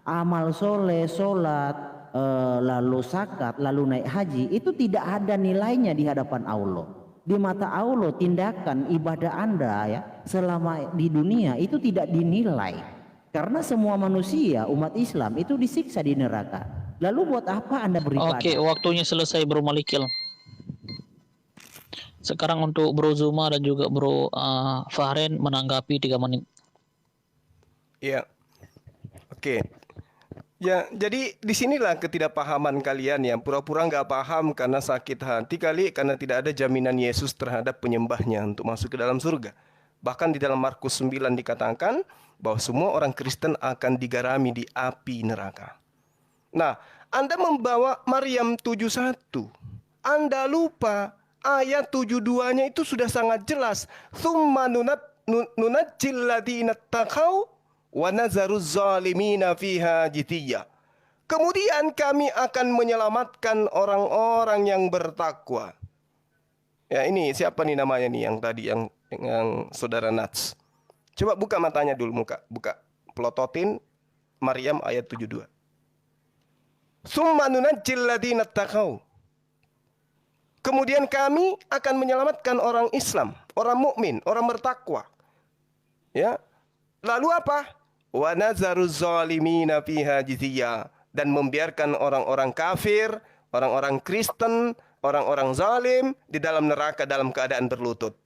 amal soleh, sholat, lalu zakat, lalu naik haji itu tidak ada nilainya di hadapan Allah. Di mata Allah tindakan ibadah Anda ya selama di dunia itu tidak dinilai. Karena semua manusia umat Islam itu disiksa di neraka. Lalu buat apa Anda beribadah? Oke, waktunya selesai Bro Malikil. Sekarang untuk Bro Zuma dan juga Bro Fahren menanggapi 3 menit. Ya, oke. Ya, jadi disinilah ketidakpahaman kalian yang pura-pura nggak paham karena sakit hati kali, karena tidak ada jaminan Yesus terhadap penyembahnya untuk masuk ke dalam surga. Bahkan di dalam Markus 9 dikatakan bahwa semua orang Kristen akan digarami di api neraka. Nah, Anda membawa Maryam 71. Anda lupa ayat 72-nya itu sudah sangat jelas. Tsumma nunajjil ladzina taqau wa nazaruz zalimina fiha jithiya. Kemudian kami akan menyelamatkan orang-orang yang bertakwa. Ya, ini siapa nih namanya nih yang tadi yang saudara Nats. Coba buka matanya dulu, buka. Pelototin Maryam ayat 72. Tsumma nunajjil ladzina taqau. Kemudian kami akan menyelamatkan orang Islam, orang mukmin, orang bertakwa. Ya. Lalu apa? Wa nazaruz zalimina fiha jithiya, dan membiarkan orang-orang kafir, orang-orang Kristen, orang-orang zalim di dalam neraka dalam keadaan berlutut.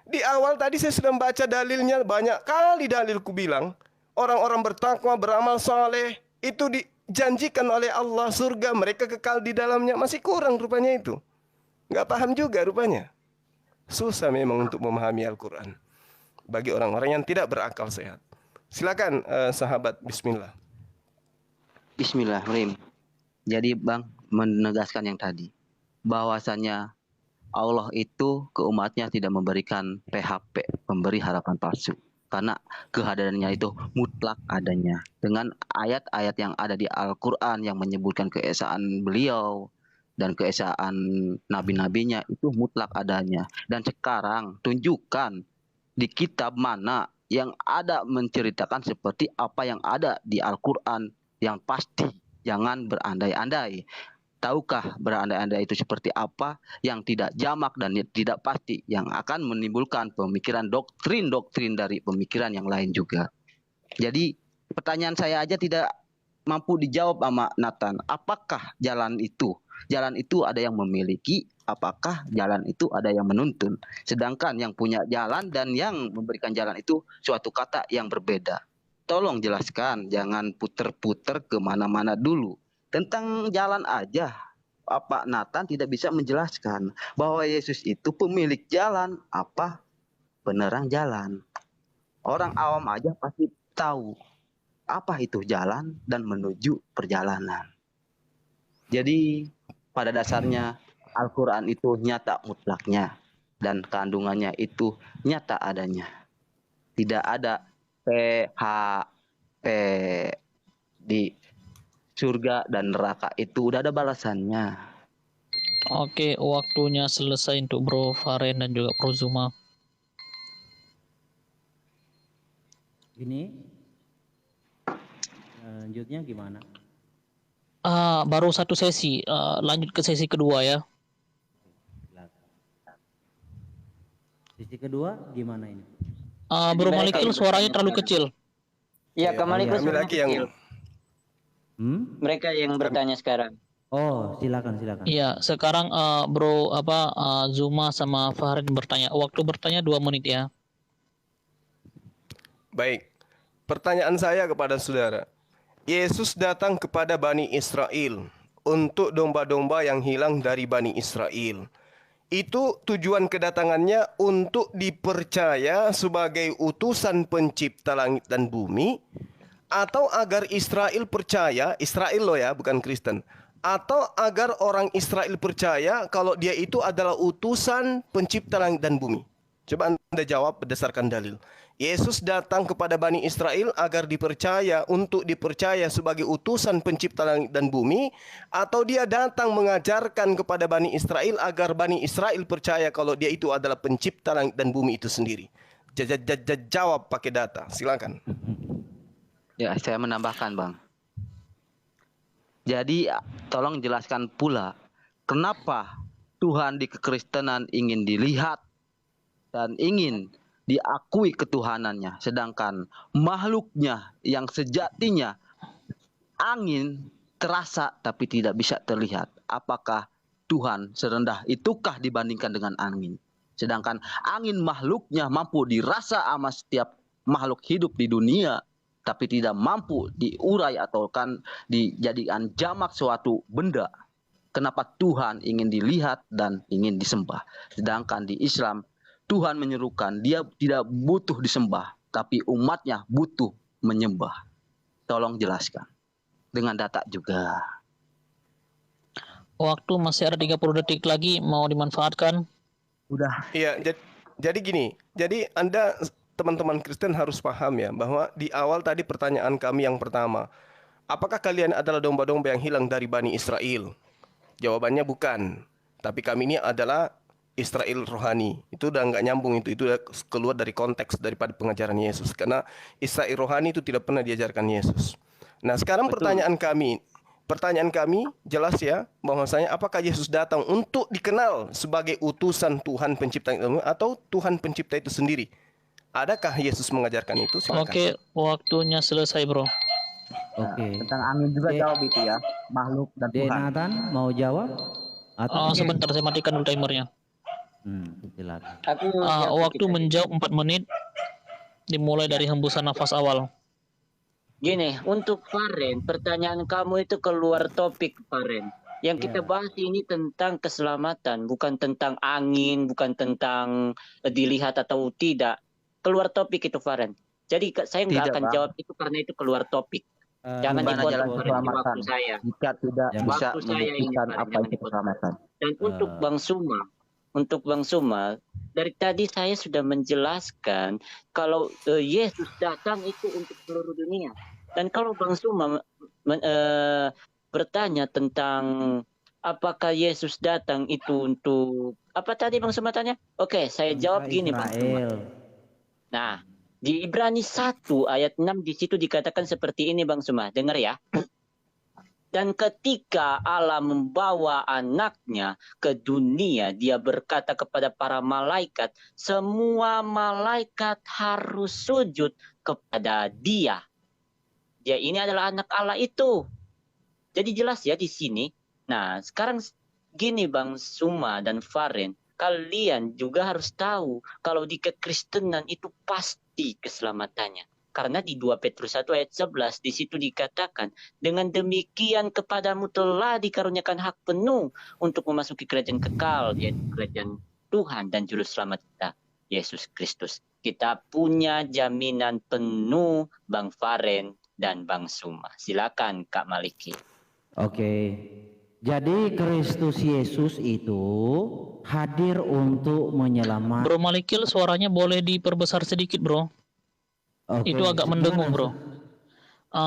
Di awal tadi saya sudah membaca dalilnya, banyak kali dalilku bilang orang-orang bertakwa, beramal saleh itu dijanjikan oleh Allah surga, mereka kekal di dalamnya. Masih kurang rupanya itu. Nggak paham juga rupanya. Susah memang untuk memahami Al-Quran bagi orang-orang yang tidak berakal sehat. Silakan sahabat, bismillah. Bismillahirrahmanirrahim. Jadi Bang menegaskan yang tadi, bahwasanya Allah itu ke umatnya tidak memberikan PHP, memberi harapan palsu. Karena kehadirannya itu mutlak adanya. Dengan ayat-ayat yang ada di Al-Quran yang menyebutkan keesaan beliau dan keesaan nabi-nabinya itu mutlak adanya. Dan sekarang tunjukkan di kitab mana yang ada menceritakan seperti apa yang ada di Al-Quran yang pasti. Jangan berandai-andai. Tahukah berandai-andai itu seperti apa yang tidak jamak dan tidak pasti, yang akan menimbulkan pemikiran doktrin-doktrin dari pemikiran yang lain juga. Jadi pertanyaan saya aja tidak mampu dijawab sama Nathan. Apakah jalan itu? Jalan itu ada yang memiliki, apakah jalan itu ada yang menuntun? Sedangkan yang punya jalan dan yang memberikan jalan itu suatu kata yang berbeda. Tolong jelaskan, jangan puter-puter kemana-mana dulu. Tentang jalan aja, Pak Nathan tidak bisa menjelaskan bahwa Yesus itu pemilik jalan, apa penerang jalan. Orang awam aja pasti tahu apa itu jalan dan menuju perjalanan. Jadi pada dasarnya Al-Quran itu nyata mutlaknya dan kandungannya itu nyata adanya. Tidak ada PHP di surga dan neraka, itu udah ada balasannya. Oke, waktunya selesai untuk Bro Fahren dan juga Bro Zuma. Ini lanjutnya gimana? Baru satu sesi, lanjut ke sesi kedua ya. Sisi kedua gimana ini? Bro Malikil suaranya terlalu kecil. Ya, kembali ke Kami lagi yang mereka yang bertanya sekarang. Oh, silakan. Iya, sekarang Bro Zuma sama Fahren bertanya. Waktu bertanya 2 menit ya. baik. Pertanyaan saya kepada saudara. Yesus datang kepada Bani Israel untuk domba-domba yang hilang dari Bani Israel. Itu tujuan kedatangannya untuk dipercaya sebagai utusan pencipta langit dan bumi, atau agar Israel percaya, Israel loh ya, bukan Kristen, atau agar orang Israel percaya kalau dia itu adalah utusan pencipta langit dan bumi. Coba Anda jawab berdasarkan dalil. Yesus datang kepada Bani Israel agar untuk dipercaya sebagai utusan pencipta langit dan bumi, atau dia datang mengajarkan kepada Bani Israel agar Bani Israel percaya kalau dia itu adalah pencipta langit dan bumi itu sendiri. Jawab pakai data, silakan. Ya, saya menambahkan Bang. Jadi tolong jelaskan pula kenapa Tuhan di kekristenan ingin dilihat dan ingin diakui ketuhanannya, sedangkan makhluknya yang sejatinya angin terasa tapi tidak bisa terlihat. Apakah Tuhan serendah itukah dibandingkan dengan angin? Sedangkan angin makhluknya mampu dirasa sama setiap makhluk hidup di dunia, tapi tidak mampu diurai atau kan dijadikan jamak suatu benda. Kenapa Tuhan ingin dilihat dan ingin disembah? Sedangkan di Islam, Tuhan menyerukan dia tidak butuh disembah, tapi umatnya butuh menyembah. Tolong jelaskan. Dengan data juga. Waktu masih ada 30 detik lagi, mau dimanfaatkan. Udah. Iya, jadi gini. Jadi Anda teman-teman Kristen harus paham ya bahwa di awal tadi pertanyaan kami yang pertama, apakah kalian adalah domba-domba yang hilang dari Bani Israel? Jawabannya bukan. Tapi kami ini adalah Israel rohani. Itu udah nggak nyambung itu udah keluar dari konteks daripada pengajaran Yesus. Karena Israel rohani itu tidak pernah diajarkan Yesus. Nah sekarang pertanyaan kami jelas ya bahwasanya apakah Yesus datang untuk dikenal sebagai utusan Tuhan pencipta itu atau Tuhan pencipta itu sendiri? Adakah Yesus mengajarkan itu? Silakan. Oke, waktunya selesai, bro. Oke. Tentang angin juga jawab itu ya. Makhluk dan Tuhan. Nathan mau jawab? Atau Sebentar, saya matikan dulu timernya. silakan. Waktu menjawab 4 menit, dimulai dari hembusan nafas awal. Gini, untuk Faren, pertanyaan kamu itu keluar topik, Faren. Yang kita bahas ini tentang keselamatan, bukan tentang angin, bukan tentang dilihat atau tidak. Keluar topik itu, Faren. Jadi saya nggak akan jawab itu karena itu keluar topik. Jangan dipotong di waktu saya. Jika tidak bisa Waktu saya ini, membuktikan Faren, apa jangan itu dipotong. keselamatan. Dan untuk Bang Suma, dari tadi saya sudah menjelaskan kalau Yesus datang itu untuk seluruh dunia. Dan kalau Bang Suma bertanya tentang apakah Yesus datang itu untuk apa tadi Bang Suma tanya? Oke, saya jawab gini Bang Suma. Nah, di Ibrani 1 ayat 6 di situ dikatakan seperti ini Bang Suma. Dengar ya. Dan ketika Allah membawa anaknya ke dunia, dia berkata kepada para malaikat, semua malaikat harus sujud kepada dia. Dia ini adalah anak Allah itu. Jadi jelas ya di sini. Nah, sekarang gini Bang Suma dan Faren, kalian juga harus tahu kalau di kekristenan itu pasti keselamatannya. Karena di 2 Petrus 1 ayat 11 di situ dikatakan, dengan demikian kepadamu telah dikaruniakan hak penuh untuk memasuki kerajaan kekal, yaitu kerajaan Tuhan dan juru selamat kita, Yesus Kristus. Kita punya jaminan penuh Bang Faren dan Bang Suma. Silakan Kak Maliki. Oke. Jadi Kristus Yesus itu hadir untuk menyelamatkan. Bro Malikil, suaranya boleh diperbesar sedikit, bro. Oke, Itu agak mendengung, bro.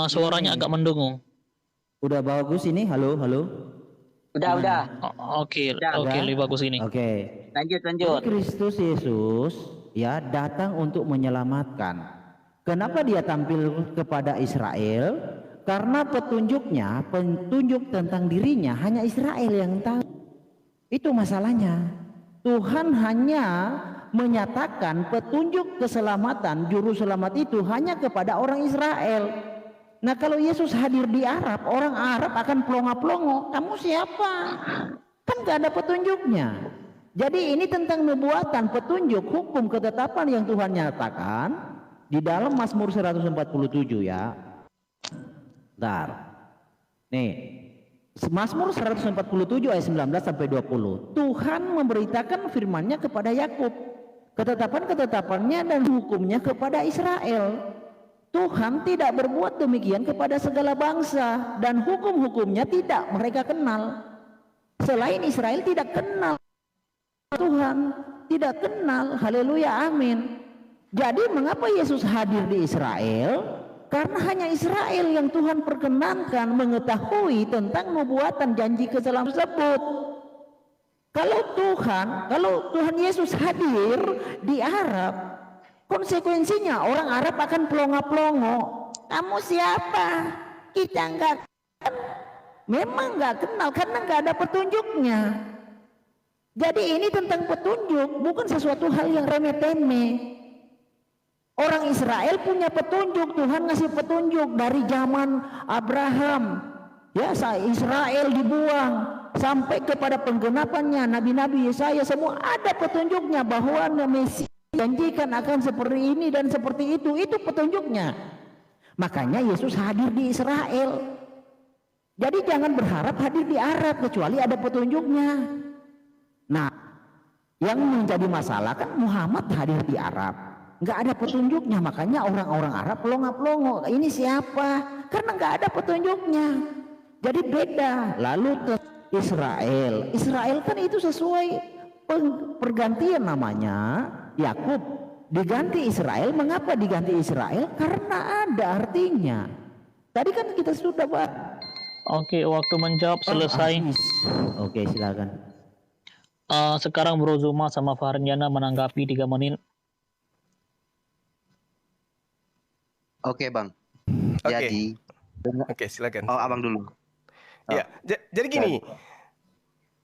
Suaranya agak mendengung. Udah bagus ini? Halo. Udah. Oke, lebih bagus ini. Oke. Lanjut. Kristus Yesus ya datang untuk menyelamatkan. Kenapa dia tampil kepada Israel? Karena petunjuk tentang dirinya hanya Israel yang tahu. Itu masalahnya. Tuhan hanya menyatakan petunjuk keselamatan, juru selamat itu hanya kepada orang Israel. Nah kalau Yesus hadir di Arab, orang Arab akan pelongo-pelongo. Kamu siapa? Kan gak ada petunjuknya. Jadi ini tentang nubuatan, petunjuk, hukum, ketetapan yang Tuhan nyatakan di dalam Mazmur 147 ya. Bentar. Nih, Mazmur 147 ayat 19 sampai 20. Tuhan memberitakan firman-Nya kepada Yakub, ketetapan-ketetapannya dan hukumnya kepada Israel. Tuhan tidak berbuat demikian kepada segala bangsa dan hukum-hukumnya tidak mereka kenal. Selain Israel tidak kenal Tuhan, tidak kenal. Haleluya, amin. Jadi mengapa Yesus hadir di Israel? Karena hanya Israel yang Tuhan perkenankan mengetahui tentang nubuatan janji keselamatan tersebut. Kalau Tuhan Yesus hadir di Arab, konsekuensinya orang Arab akan pelongo-pelongo. Kamu siapa? Kita memang nggak kenal karena nggak ada petunjuknya. Jadi ini tentang petunjuk, bukan sesuatu hal yang remeh-temeh. Orang Israel punya petunjuk, Tuhan ngasih petunjuk dari zaman Abraham, Ya, Israel dibuang sampai kepada penggenapannya nabi-nabi Yesaya semua ada petunjuknya bahwa Mesias janjikan akan seperti ini dan seperti itu petunjuknya. Makanya Yesus hadir di Israel. Jadi jangan berharap hadir di Arab kecuali ada petunjuknya. Nah, yang menjadi masalah kan Muhammad hadir di Arab, nggak ada petunjuknya, makanya orang-orang Arab pelongo-pelongo. Ini siapa? Karena nggak ada petunjuknya. Jadi beda. Lalu ke Israel. Israel kan itu sesuai pergantian namanya. Yakub diganti Israel. Mengapa diganti Israel? Karena ada artinya. Tadi kan kita sudah bahas. Oke, waktu menjawab selesai. Oke, silakan. Sekarang Bro Zuma sama Fahrendjana menanggapi 3 menit. Oke, Bang. Oke. Jadi, Oke, silakan. oh Abang dulu. Ya, jadi gini,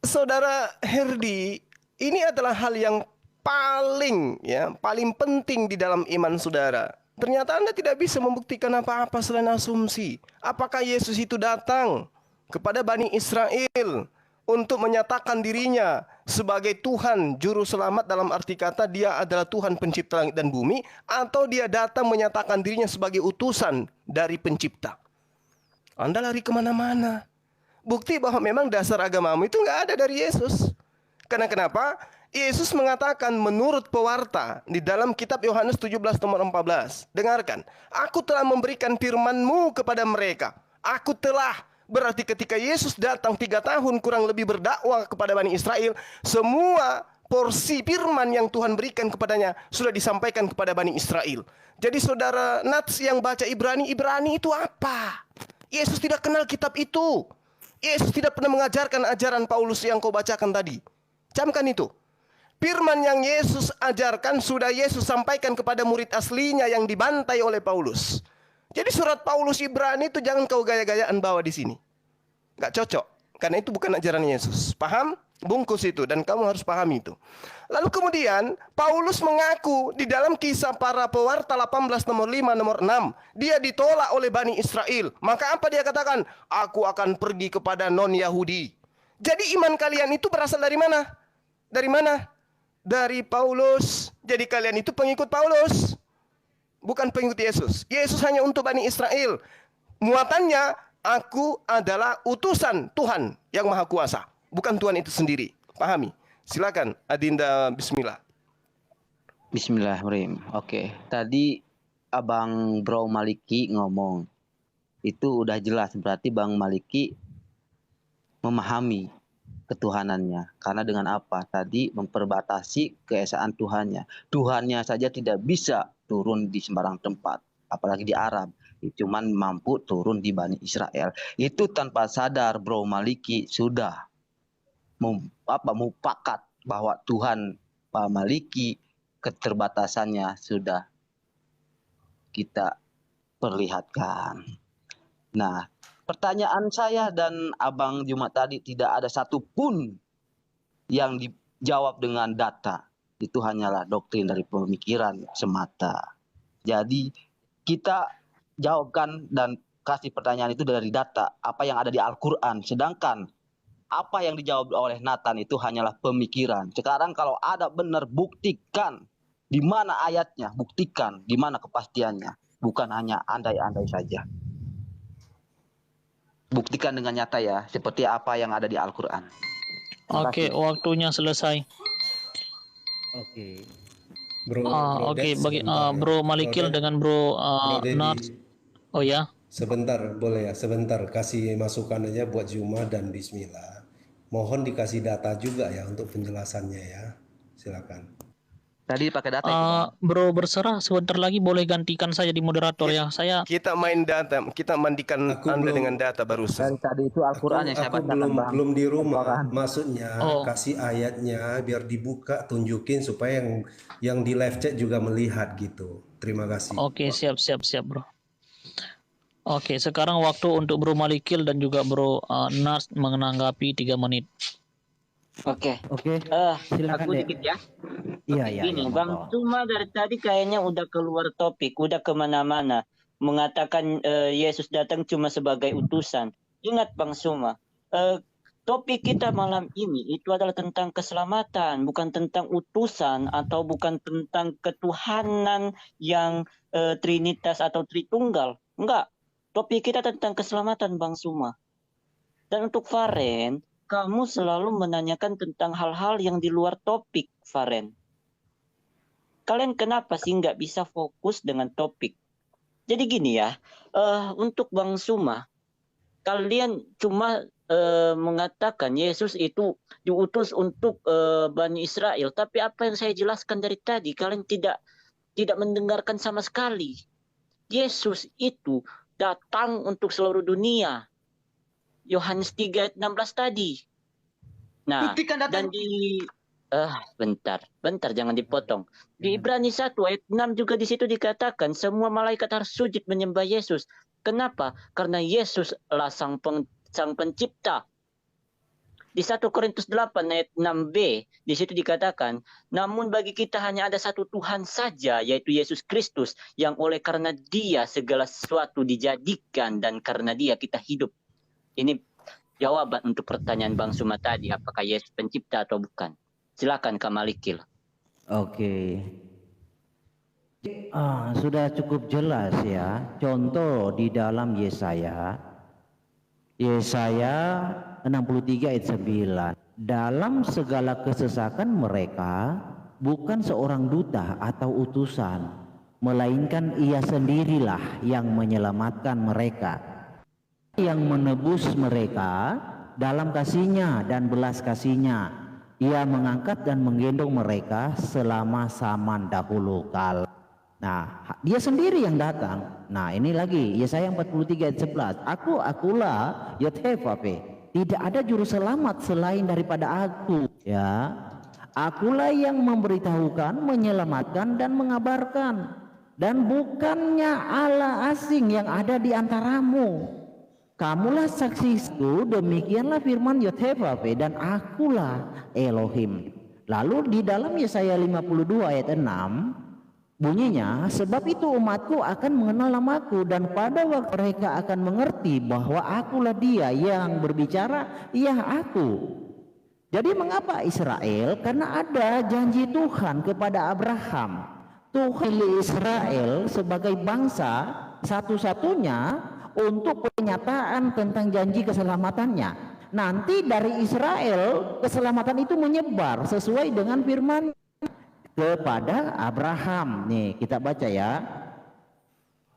Saudara Herdi, ini adalah hal yang paling penting di dalam iman saudara. Ternyata Anda tidak bisa membuktikan apa-apa selain asumsi. Apakah Yesus itu datang kepada Bani Israel untuk menyatakan dirinya sebagai Tuhan Juru Selamat, dalam arti kata dia adalah Tuhan pencipta langit dan bumi, atau dia datang menyatakan dirinya sebagai utusan dari pencipta? Anda lari kemana-mana. Bukti bahwa memang dasar agamamu itu nggak ada dari Yesus. Karena kenapa? Yesus mengatakan menurut pewarta di dalam kitab Yohanes 17 nomor 14. Dengarkan. Aku telah memberikan firman-Mu kepada mereka. Aku telah. Berarti ketika Yesus datang 3 tahun kurang lebih berdakwah kepada Bani Israel, semua porsi firman yang Tuhan berikan kepadanya sudah disampaikan kepada Bani Israel. Jadi saudara Nats yang baca Ibrani itu apa? Yesus tidak kenal kitab itu. Yesus tidak pernah mengajarkan ajaran Paulus yang kau bacakan tadi. Camkan itu. Firman yang Yesus ajarkan sudah Yesus sampaikan kepada murid aslinya yang dibantai oleh Paulus. Jadi surat Paulus Ibrani itu jangan kau gaya-gayaan bawa di sini. Gak cocok. Karena itu bukan ajaran Yesus. Paham? Bungkus itu. Dan kamu harus pahami itu. Lalu kemudian Paulus mengaku di dalam Kisah Para Pewarta 18 nomor 5 nomor 6. Dia ditolak oleh Bani Israel. Maka apa dia katakan? Aku akan pergi kepada non-Yahudi. Jadi iman kalian itu berasal dari mana? Dari mana? Dari Paulus. Jadi kalian itu pengikut Paulus. Bukan pengikut Yesus. Yesus hanya untuk Bani Israel. Muatannya, aku adalah utusan Tuhan yang Maha Kuasa. Bukan Tuhan itu sendiri. Pahami? Silakan, Adinda, bismillah. Bismillahirrahmanirrahim. Oke, tadi Abang Bro Maliki ngomong. Itu udah jelas, berarti Bang Maliki memahami ketuhanannya. Karena dengan apa? Tadi memperbatasi keesaan Tuhannya. Tuhannya saja tidak bisa turun di sembarang tempat, apalagi di Arab. Cuman mampu turun di Bani Israel. Itu tanpa sadar Bro Maliki sudah mufakat bahwa Tuhan Pak Maliki keterbatasannya sudah kita perlihatkan. Nah, pertanyaan saya dan Abang Jumat tadi tidak ada satupun yang dijawab dengan data. Itu hanyalah doktrin dari pemikiran semata. Jadi kita jawabkan dan kasih pertanyaan itu dari data, apa yang ada di Al-Quran. Sedangkan apa yang dijawab oleh Nathan itu hanyalah pemikiran. Sekarang kalau ada benar, buktikan di mana ayatnya, buktikan di mana kepastiannya. Bukan hanya andai-andai saja. Buktikan dengan nyata ya, seperti apa yang ada di Al-Quran. Oke, waktunya selesai. Oke. Oke, bagi Bro Malikil dengan Bro Nats. Oh ya. Sebentar, boleh ya? Sebentar, kasih masukan aja buat Juma dan Bismillah. Mohon dikasih data juga ya untuk penjelasannya ya. Silakan. Tadi pakai data itu, Bang. Bro berserah, sebentar lagi boleh gantikan saya di moderator ya. Saya Kita main data, kita mandikan Anda dengan data barusan. Dari tadi itu Al-Quran yang saya bacakan, Bang. belum di rumah. Maksudnya kasih ayatnya biar dibuka, tunjukin supaya yang di live chat juga melihat gitu. Terima kasih. Oke, siap Bro. Oke, sekarang waktu untuk Bro Malikil dan juga Bro Nats menanggapi 3 menit. Oke. Silakan Aku deh. dikit ya. Iya. Gini, Bang, cuma dari tadi kayaknya udah keluar topik, udah kemana-mana. Mengatakan Yesus datang cuma sebagai utusan. Ingat Bang Suma, topik kita malam ini itu adalah tentang keselamatan, bukan tentang utusan atau bukan tentang ketuhanan yang trinitas atau tritunggal. Enggak, topik kita tentang keselamatan Bang Suma. Dan untuk Faren, kamu selalu menanyakan tentang hal-hal yang di luar topik, Faren. Kalian kenapa sih nggak bisa fokus dengan topik? Jadi gini ya, untuk Bang Suma, kalian cuma mengatakan Yesus itu diutus untuk Bani Israel, tapi apa yang saya jelaskan dari tadi kalian tidak mendengarkan sama sekali. Yesus itu datang untuk seluruh dunia. Yohanes 3 ayat 16 tadi. Nah, Buktikan dan datang. di bentar jangan dipotong. Di Ibrani 1 ayat 6 juga di situ dikatakan semua malaikat harus sujud menyembah Yesus. Kenapa? Karena Yesus lah sang pencipta. Di 1 Korintus 8 ayat 6b, di situ dikatakan, namun bagi kita hanya ada satu Tuhan saja, yaitu Yesus Kristus, yang oleh karena Dia segala sesuatu dijadikan dan karena Dia kita hidup. Ini jawaban untuk pertanyaan Bang Suma tadi, apakah Yesus pencipta atau bukan. Silakan Kak Malikil. Oke. Sudah cukup jelas ya. Contoh di dalam Yesaya 63 ayat 9. Dalam segala kesesakan mereka bukan seorang duta atau utusan, melainkan Ia sendirilah yang menyelamatkan mereka, yang menebus mereka dalam kasih-Nya dan belas kasih-Nya. Ia mengangkat dan menggendong mereka selama zaman dahulu kala. Nah, Dia sendiri yang datang. Nah, ini lagi Yesaya 43 ayat 11. Akulah Yod-Heh-Vaveh. Tidak ada juru selamat selain daripada Aku. Ya, Akulah yang memberitahukan, menyelamatkan dan mengabarkan. Dan bukannya Allah asing yang ada di antaramu. Kamulah saksiku, demikianlah firman Yod-Heh-Vaveh, dan Akulah Elohim. Lalu di dalam Yesaya 52 ayat 6 bunyinya, sebab itu umatku akan mengenal namaku, dan pada waktu mereka akan mengerti bahwa Akulah Dia yang berbicara, ya Aku. Jadi mengapa Israel? Karena ada janji Tuhan kepada Abraham. Tuhan pilih Israel sebagai bangsa satu-satunya untuk pernyataan tentang janji keselamatannya. Nanti dari Israel keselamatan itu menyebar sesuai dengan firman kepada Abraham. Nih kita baca ya.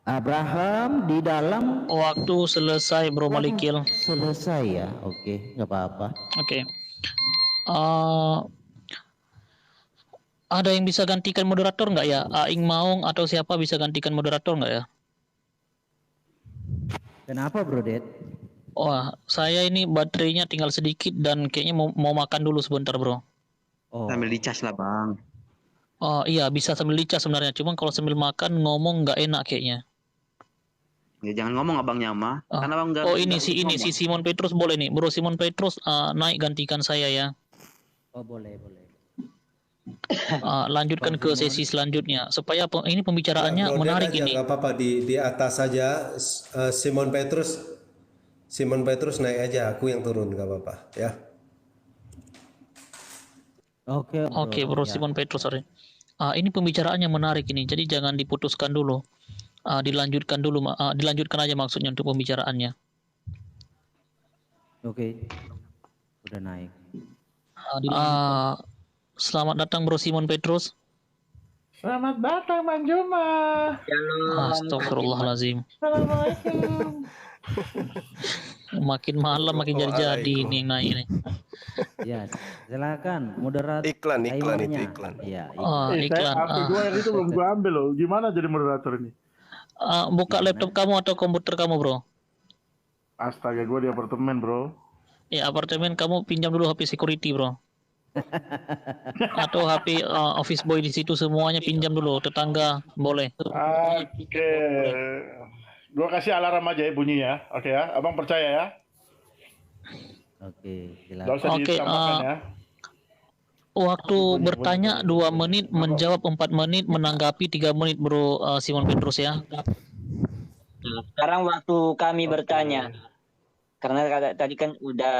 Abraham di dalam Waktu selesai Bro Malikil. selesai ya. Oke, nggak apa-apa. Oke. Ada yang bisa gantikan moderator nggak ya? Aing Maung atau siapa bisa gantikan moderator nggak ya? Kenapa Bro Det? Wah, saya ini baterainya tinggal sedikit dan kayaknya mau makan dulu sebentar Bro. Oh, Sambil dicas lah bang. Oh iya, bisa sambil dicas sebenarnya. Cuma kalau sambil makan ngomong nggak enak kayaknya. Ya jangan ngomong abangnya mah. Oh, Karena abang si Simon Petrus boleh nih. Bro Simon Petrus naik gantikan saya ya. oh boleh. Lanjutkan ke sesi selanjutnya supaya ini pembicaraannya Bro, menarik aja, ini. nggak apa-apa di atas saja. Simon Petrus naik aja, aku yang turun, nggak apa-apa ya. Oke Bro ya. Simon Petrus, sorry. Ini pembicaraannya menarik ini, jadi jangan diputuskan dulu. Dilanjutkan dulu, dilanjutkan aja maksudnya untuk pembicaraannya. Oke. Udah naik. Selamat datang Bro Simon Petrus. Selamat datang Bang Juma. Astagfirullahalazim. Assalamualaikum. Makin malam makin jadi ini naik ini. Ya, silakan moderator. Iklan itu timernya. iklan. Ya, Iklan. HP gue yang itu belum gue ambil loh. Gimana jadi moderator ini? Buka laptop kamu atau komputer kamu Bro. Astaga, gue di apartemen bro. Ya apartemen kamu pinjam dulu HP security Bro. Atau HP office boy di situ semuanya pinjam dulu, tetangga boleh. Oke. Gue kasih alarm aja ya bunyi ya. Oke ya, abang percaya ya. Oke, Gak silakan. usah Oke, ditambahkan ya. Waktu bertanya 2 menit, menjawab 4 menit, menanggapi 3 menit Bro Simon Petrus ya. Sekarang waktu kami bertanya. Karena tadi kan udah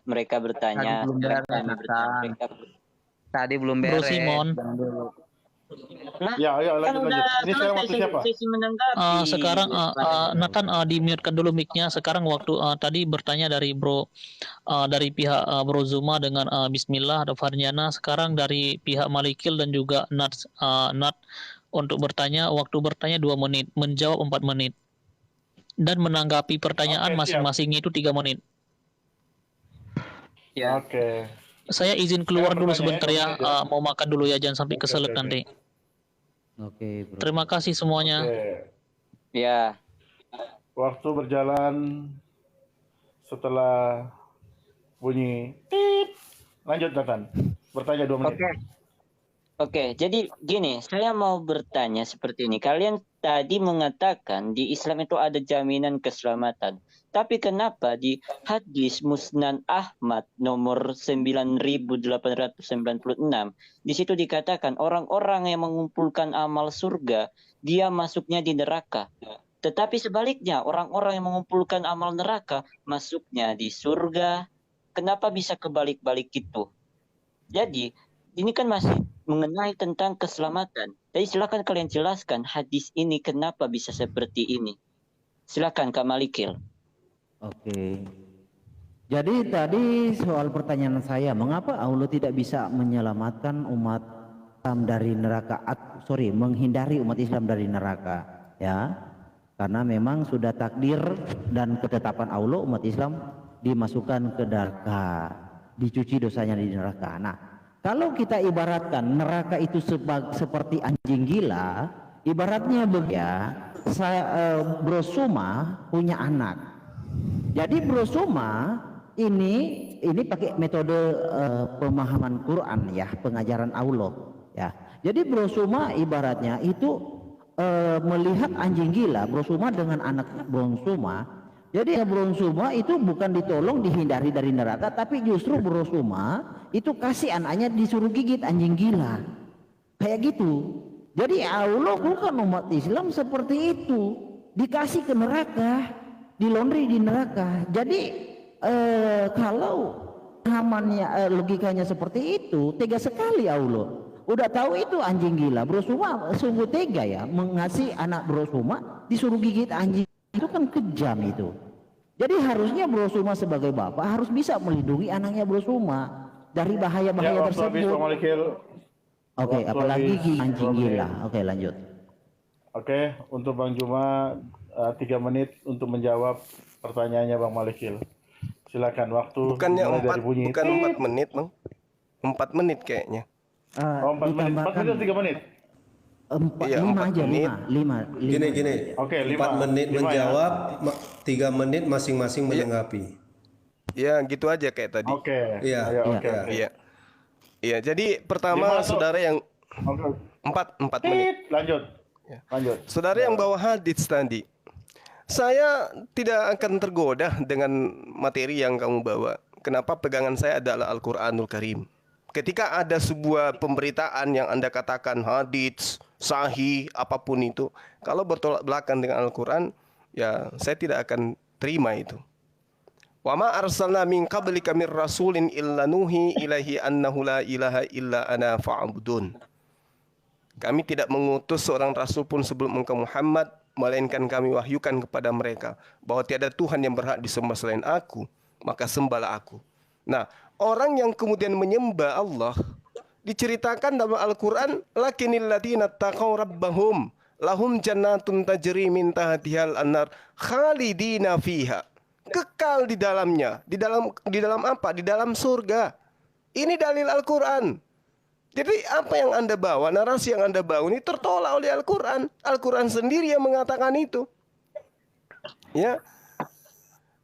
mereka bertanya, Tadi belum sekarang beres, kami bertanya. Nathan. Mereka... Tadi belum Bro beres. Simon. Jangan dulu. Nah, Ya, ya kan lanjut udah lanjut. Ini sekarang waktu selesai siapa? sesi menanggapi. Sekarang Nathan di-mute-kan dulu mic-nya. Sekarang waktu tadi bertanya dari dari pihak Bro Zuma dengan Bismillah ada Farniana. Sekarang dari pihak Malikil dan juga Nat untuk bertanya, waktu bertanya 2 menit, menjawab 4 menit. Dan menanggapi pertanyaan Oke, siap. masing-masing itu 3 menit. Ya. Oke. Saya izin keluar dulu Pertanyaannya sebentar ya, 2 menit ya. mau makan dulu ya, jangan sampai Oke, keselak oke, oke. nanti. Oke, bro. Terima kasih semuanya. Oke. Ya, Waktu berjalan setelah bunyi tit. Lanjut Nathan. Bertanya 2 menit. Oke, jadi gini, saya mau bertanya seperti ini. Kalian tadi mengatakan di Islam itu ada jaminan keselamatan. Tapi kenapa di hadis Musnad Ahmad nomor 9896, di situ dikatakan orang-orang yang mengumpulkan amal surga, dia masuknya di neraka. Tetapi sebaliknya, orang-orang yang mengumpulkan amal neraka, masuknya di surga. Kenapa bisa kebalik-balik gitu? Jadi, ini kan masih mengenai tentang keselamatan. Jadi silakan kalian jelaskan hadis ini kenapa bisa seperti ini. Silakan Kak Malikil. Oke. Jadi tadi soal pertanyaan saya, mengapa Allah tidak bisa menyelamatkan umat Islam dari neraka? Menghindari umat Islam dari neraka, ya? Karena memang sudah takdir dan ketetapan Allah umat Islam dimasukkan ke neraka, dicuci dosanya di neraka. Nah, kalau kita ibaratkan neraka itu seperti anjing gila, ibaratnya Bro Suma punya anak. Jadi Bro Suma ini pakai metode pemahaman Quran ya, pengajaran Allah ya. Jadi Bro Suma ibaratnya itu melihat anjing gila, Bro Suma dengan anak Bro Suma. Jadi Bro Suma itu bukan ditolong dihindari dari neraka, tapi justru Bro Suma itu kasih anaknya disuruh gigit anjing gila. Kayak gitu. Jadi Allah bukan umat Islam seperti itu. Dikasih ke neraka, dilondri di neraka. Jadi kalau pahamannya logikanya seperti itu, tega sekali Allah. Udah tahu itu anjing gila, Bro Suma sungguh tega ya mengasih anak Bro Suma disuruh gigit anjing. Itu kan kejam itu. Jadi harusnya Bro Suma sebagai bapak harus bisa melindungi anaknya Bro Suma dari bahaya-bahaya waktu habis, tersebut. Bang Malikil. Oke, Waktu apalagi habis, anjing 2 menit. gila. Oke, lanjut. Oke, untuk Bang Juma 3 menit untuk menjawab pertanyaannya Bang Malikil. Silakan, waktu Bukannya mulai 4 dari bunyi. bukan 4 menit, Bang. 4 menit kayaknya. Oh, 4 menit. 4 menit atau 3 menit? Iya, 5 4 aja, menit. 5. Gini. Oke, 4 menit Lima ya. menjawab, 3 menit masing-masing menanggapi. Ya, gitu aja kayak tadi. Oke. Iya. Ayo, Iya. oke. Iya. Iya, jadi pertama 5 atau- saudara yang Oke. 4 menit. Tit, lanjut. Ya. Lanjut. Saudara yang bawa hadits tadi, saya tidak akan tergoda dengan materi yang kamu bawa. Kenapa pegangan saya adalah Al-Quranul Karim. Ketika ada sebuah pemberitaan yang Anda katakan hadits, sahih, apapun itu, kalau bertolak belakang dengan Al-Quran, ya saya tidak akan terima itu. Wa ma arsalna min qablika mir rasulin illa nuhi ilaihi annahu la ilaha illa ana fa'budun. Kami tidak mengutus seorang rasul pun sebelum engkau Muhammad, melainkan kami wahyukan kepada mereka bahwa tiada Tuhan yang berhak disembah selain aku, maka sembahlah aku. Nah, orang yang kemudian menyembah Allah diceritakan dalam Al-Quran, lakinil ladina taqaw rabbahum lahum jannatun tajri min tahtihal anhar khalidina fiha. Kekal di dalamnya. Di dalam apa? Di dalam surga. Ini dalil Al-Quran. Jadi apa yang Anda bawa, narasi yang Anda bawa ini tertolak oleh Al-Quran. Al-Quran sendiri yang mengatakan itu. Ya.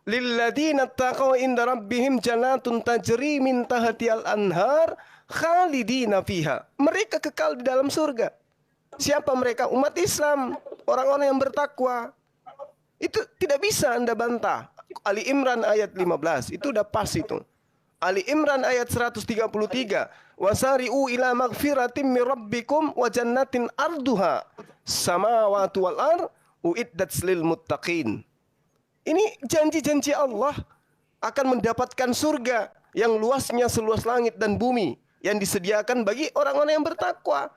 Lilladzina taqaw inda rabbihim jannatun tajri min tahtihal anhar khalidina fiha. Mereka kekal di dalam surga. Siapa mereka? Umat Islam, orang-orang yang bertakwa. Itu tidak bisa Anda bantah. Ali Imran ayat 15, itu udah pas itu. Ali Imran ayat 133, wasari'u ila magfiratim min rabbikum wa jannatin arduha samawati wal ard uiddat lil muttaqin. Ini janji-janji Allah akan mendapatkan surga yang luasnya seluas langit dan bumi yang disediakan bagi orang-orang yang bertakwa.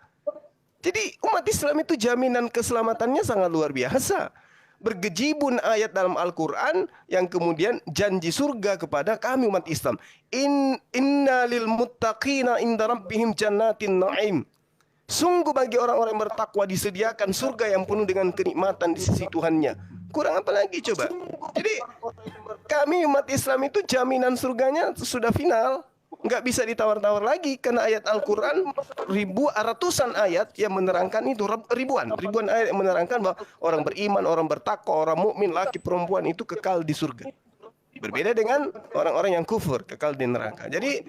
Jadi umat Islam itu jaminan keselamatannya sangat luar biasa. Bergejibun ayat dalam Al-Quran yang kemudian janji surga kepada kami umat Islam. Inna lil muttaqina inda rabbihim jannatin na'im. Sungguh bagi orang-orang yang bertakwa disediakan surga yang penuh dengan kenikmatan di sisi Tuhannya. Kurang apa lagi coba? Jadi kami umat Islam itu jaminan surganya sudah final. Nggak bisa ditawar-tawar lagi karena ayat Al-Quran ratusan ayat yang menerangkan itu, ribuan ayat yang menerangkan bahwa orang beriman, orang bertakwa, orang mukmin, laki perempuan itu kekal di surga. Berbeda dengan orang-orang yang kufur, kekal di neraka. Jadi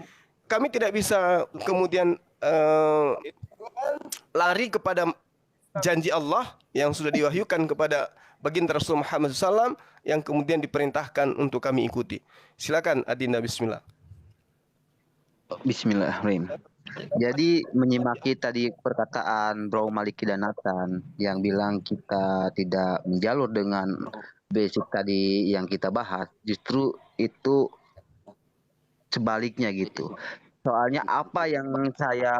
kami tidak bisa kemudian lari kepada janji Allah yang sudah diwahyukan kepada baginda Rasul Muhammad SAW yang kemudian diperintahkan untuk kami ikuti. Silakan Adinda, bismillah. Bismillahirrahmanirrahim. Jadi menyimaki tadi perkataan Bro Maliki dan Nathan yang bilang kita tidak menjalur dengan basic tadi yang kita bahas, justru itu sebaliknya gitu. Soalnya apa yang saya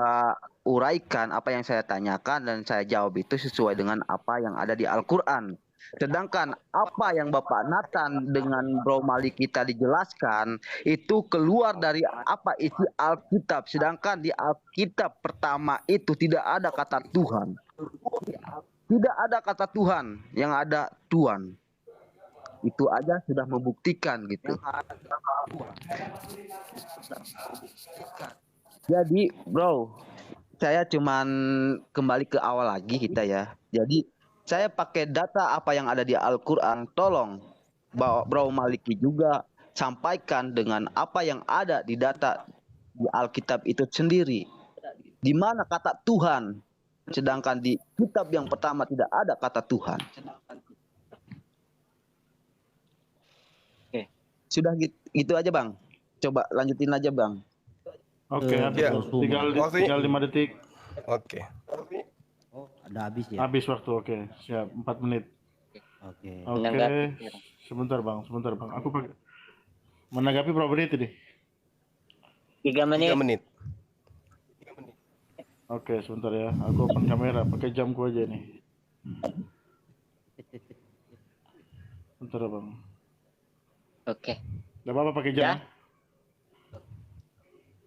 uraikan, apa yang saya tanyakan dan saya jawab itu sesuai dengan apa yang ada di Al-Quran. Sedangkan apa yang Bapak Nathan dengan Bro Malik kita dijelaskan itu keluar dari apa isi Alkitab. Sedangkan di Alkitab pertama itu tidak ada kata Tuhan. Tidak ada kata Tuhan, yang ada Tuhan. Itu aja sudah membuktikan gitu. Jadi bro, saya cuman kembali ke awal lagi kita ya. Jadi saya pakai data apa yang ada di Al-Quran. Tolong Bro Maliki juga sampaikan dengan apa yang ada di data di Alkitab itu sendiri. Di mana kata Tuhan, sedangkan di kitab yang pertama tidak ada kata Tuhan. Oke. Sudah gitu aja Bang. Coba lanjutin aja Bang. Oke, habis Ya. tinggal 5 detik. Oke. Oh, ada habis ya? Habis waktu, oke. Siap, 4 menit. Oke. Oke, Menanggapi. sebentar bang. Aku pakai menanggapi berapa menit ini? 3 menit. 3 menit. Oke, sebentar ya. Aku open kamera, pakai jamku aja nih. Bentar ya, bang. Oke. Gak apa-apa pakai jam. Dah.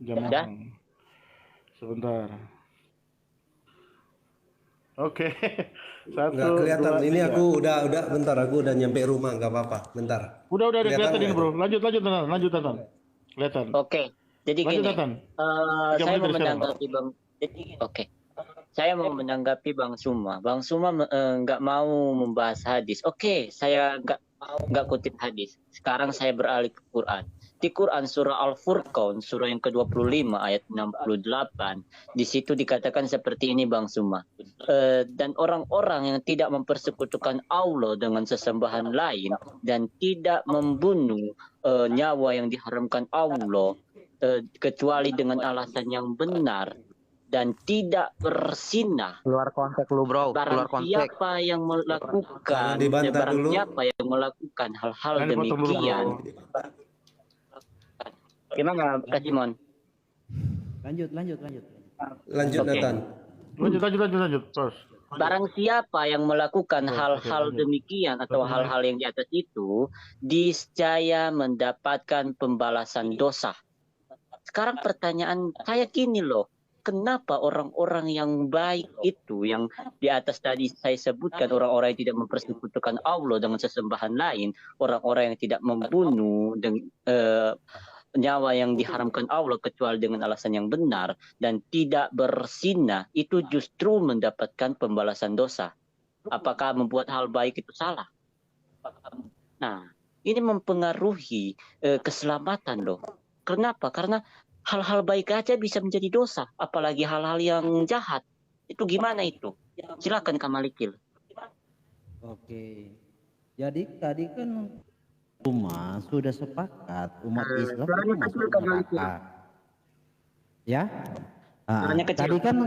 Jam. Dah. Sebentar. Oke. Satu, Nggak kelihatan. dua, Ini tiga. aku udah bentar, aku udah nyampe rumah, nggak apa-apa. Bentar. Udah ada kelihatan ini nggak? bro. Lanjut Nathan. Kelihatan. Oke. Jadi Lanjut gini. Nathan. 3 Saya menit mau dari sekarang. menanggapi Bang. Jadi oke. Saya mau menanggapi Bang Suma. Bang Suma nggak mau membahas hadis. Oke, saya nggak kutip hadis. Sekarang saya beralih ke Quran. Di Quran surah Al-Furqan surah yang ke-25 ayat 68 di situ dikatakan seperti ini Bang Suma. Dan orang-orang yang tidak mempersekutukan Allah dengan sesembahan lain dan tidak membunuh nyawa yang diharamkan Allah kecuali dengan alasan yang benar dan tidak bersinah. Keluar konteks lu bro, keluar Barang konteks. siapa yang melakukan, Jangan dibantah barang dulu. siapa yang melakukan hal-hal Jangan dipotong dulu, demikian. bro. Gimana Kak Simon? Lanjut. Lanjut Oke. Nathan. Lanjut. Terus. Barang siapa yang melakukan hal-hal lanjut. demikian atau hal-hal yang di atas itu, niscaya mendapatkan pembalasan dosa. Sekarang pertanyaan saya gini loh, kenapa orang-orang yang baik itu, yang di atas tadi saya sebutkan, orang-orang yang tidak mempersekutukan Allah dengan sesembahan lain, orang-orang yang tidak membunuh dengan nyawa yang diharamkan Allah kecuali dengan alasan yang benar dan tidak bersinah, itu justru mendapatkan pembalasan dosa. Apakah membuat hal baik itu salah? Nah, ini mempengaruhi keselamatan loh. Kenapa? Karena hal-hal baik aja bisa menjadi dosa, apalagi hal-hal yang jahat. Itu gimana itu? Silakan Kak Malikil. Oke. Jadi tadi kan sudah sepakat umat Islam itu masuk neraka. Ya. Suaranya kecil. Tadi kan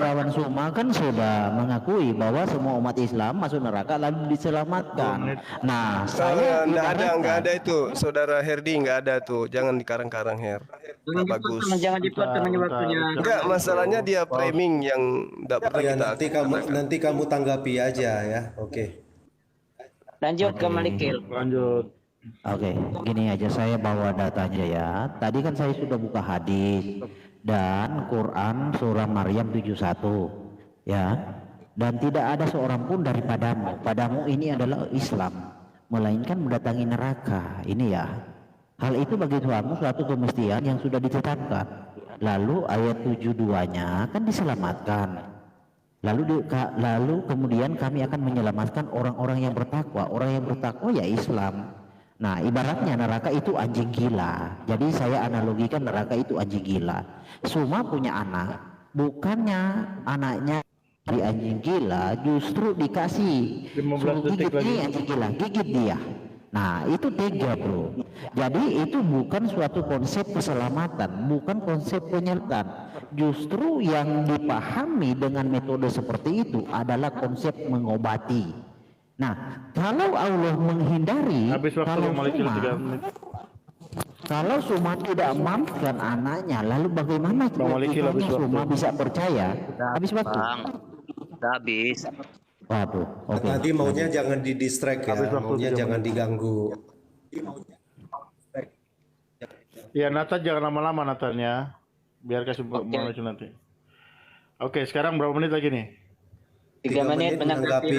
kawan Suma kan sudah mengakui bahwa semua umat Islam masuk neraka lalu diselamatkan. Nah, saya Nggak ada itu, saudara Herdi, nggak ada tuh. Jangan dikarang-karang, Her. Nggak bagus. Jangan dipotong hanya waktunya. Enggak, masalahnya dia framing yang nggak pernah Ya, kita nanti kamu tanggapi aja ya. Oke. Lanjut ke Malikil. Lanjut. Oke, gini aja saya bawa datanya ya. Tadi kan saya sudah buka hadis dan Quran surah Maryam 71 ya. Dan tidak ada seorang pun daripadamu. Padamu ini adalah Islam, melainkan mendatangi neraka. Ini ya. Hal itu bagi Tuhanmu suatu kemestian yang sudah ditetapkan. Lalu ayat 72-nya kan diselamatkan. Lalu kemudian kami akan menyelamatkan orang-orang yang bertakwa. Orang yang bertakwa ya Islam. Nah, ibaratnya neraka itu anjing gila. Jadi saya analogikan neraka itu anjing gila. Suma punya anak, bukannya anaknya di anjing gila, justru dikasih 15 suruh detik gigit lagi. nih anjing gila, gigit dia. Nah, itu tega, bro. Jadi itu bukan suatu konsep keselamatan, bukan konsep penyelamat. Justru yang dipahami dengan metode seperti itu adalah konsep mengobati. Nah, kalau Allah menghindari, Habis waktu kalau Bang Malikil 3 menit. Suma tidak memaafkan anaknya, lalu bagaimana Bang Malikil habis waktu. Suma bisa percaya? Habis waktu. Bang, udah habis. Waduh, oke. Nanti maunya jangan didistract ya. Habis waktu Maunya 3 jangan diganggu. Ya, Nathan jangan lama-lama Nathannya. Biar kasih Bang Malikil nanti. Oke, sekarang berapa menit lagi nih? 3 menit menanggapi.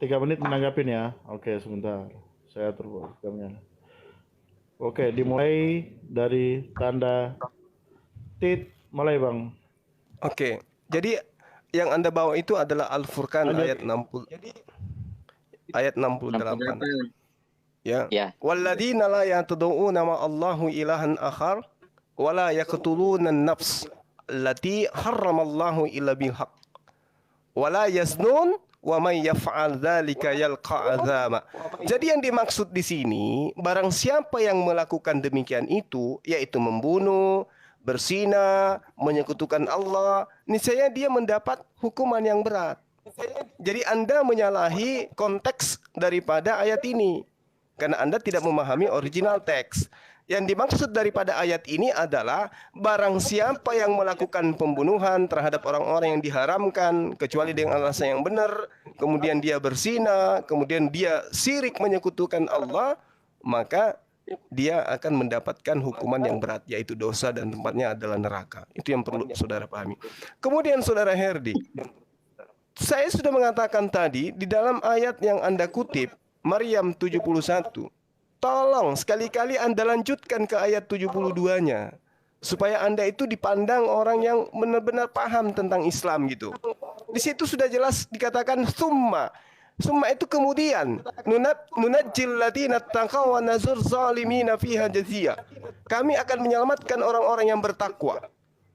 3 menit menanggapin ya. Oke, sebentar. Saya atur jamnya. Oke, dimulai dari tanda tit. Mulai, Bang. Oke. Jadi yang Anda bawa itu adalah Al-Furqan Lanjut. ayat 60. Ayat 68. Ya. Ya. Walladzina la yatad'una ma Allahu ilahan akhar wa la yaqtuluna an-nafs allati harramallahu illa bil haqq wa la yaznun wa may yaf'al dzalika yalqa azama. Jadi yang dimaksud di sini, barang siapa yang melakukan demikian itu, yaitu membunuh, berzina, menyekutukan Allah, niscaya dia mendapat hukuman yang berat. Jadi Anda menyalahi konteks daripada ayat ini, karena Anda tidak memahami original teks. Yang dimaksud daripada ayat ini adalah barang siapa yang melakukan pembunuhan terhadap orang-orang yang diharamkan kecuali dengan alasan yang benar, kemudian dia berzina, kemudian dia syirik menyekutukan Allah, maka dia akan mendapatkan hukuman yang berat, yaitu dosa dan tempatnya adalah neraka. Itu yang perlu saudara pahami. Kemudian saudara Herdi, saya sudah mengatakan tadi di dalam ayat yang Anda kutip, Maryam 71. Tolong sekali-kali Anda lanjutkan ke ayat 72-nya. Supaya Anda itu dipandang orang yang benar-benar paham tentang Islam gitu. Di situ sudah jelas dikatakan summa. Summa itu kemudian. Nunajjil ladina taqaw wa nazur zalimina fiha jazia. Kami akan menyelamatkan orang-orang yang bertakwa.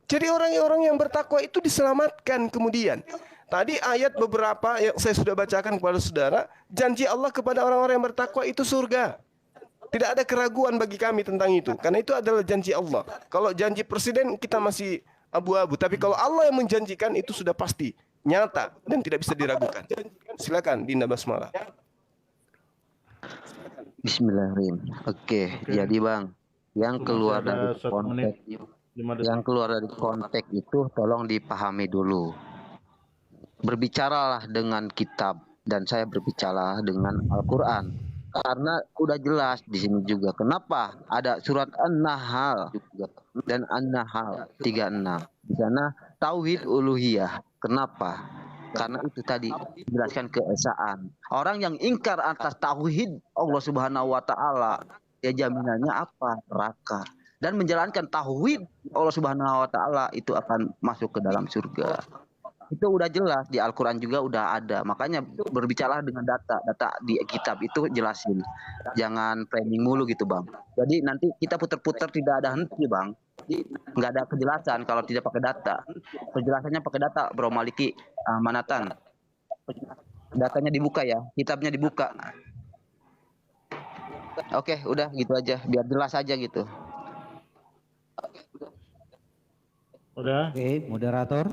Jadi orang-orang yang bertakwa itu diselamatkan kemudian. Tadi ayat beberapa yang saya sudah bacakan kepada saudara, janji Allah kepada orang-orang yang bertakwa itu surga. Tidak ada keraguan bagi kami tentang itu, karena itu adalah janji Allah. Kalau janji presiden kita masih abu-abu, tapi kalau Allah yang menjanjikan itu sudah pasti, nyata dan tidak bisa diragukan. Silakan Dinda Basmalah. Bismillahirrahmanirrahim. Oke, jadi Bang, yang keluar Ada dari 1 menit konteks 5 detik. yang keluar dari konteks itu tolong dipahami dulu. Berbicaralah dengan kitab dan saya berbicara dengan Al-Qur'an. Karena udah jelas di sini juga. Kenapa? Ada surat An-Nahl juga dan An-Nahl 36. Di sana tauhid uluhiyah. Kenapa? Karena itu tadi dijelaskan keesaan. Orang yang ingkar atas tauhid Allah Subhanahu wa taala, ya jaminannya apa? Neraka. Dan menjalankan tauhid Allah Subhanahu wa taala itu akan masuk ke dalam surga. Itu udah jelas di Al-Quran juga udah ada. Makanya berbicara dengan data di kitab itu jelasin. Jangan framing mulu gitu Bang. Jadi nanti kita putar-putar tidak ada henti Bang. Jadi nggak ada kejelasan kalau tidak pakai data. Penjelasannya pakai data Bro Maliki, Manatan. Datanya dibuka ya, kitabnya dibuka. Oke, udah gitu aja, biar jelas aja gitu. Udah? Oke, moderator.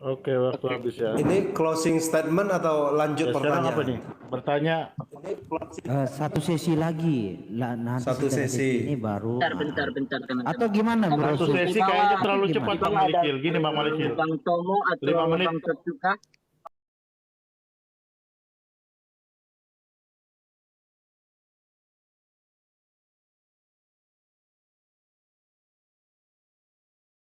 Oke, waktu habis ya. Ini closing statement atau lanjut Ya, sekarang apa pertanyaan? nih? Bertanya. Satu sesi lagi. Nanti Satu setelah sesi. ini baru. Bentar, teman-teman. Atau gimana Bro? Satu sesi kayaknya terlalu Gimana? cepat Bang Malikil. Gini Bang Malikil. Bang Tomo atau 5 menit. Bang Tertuka.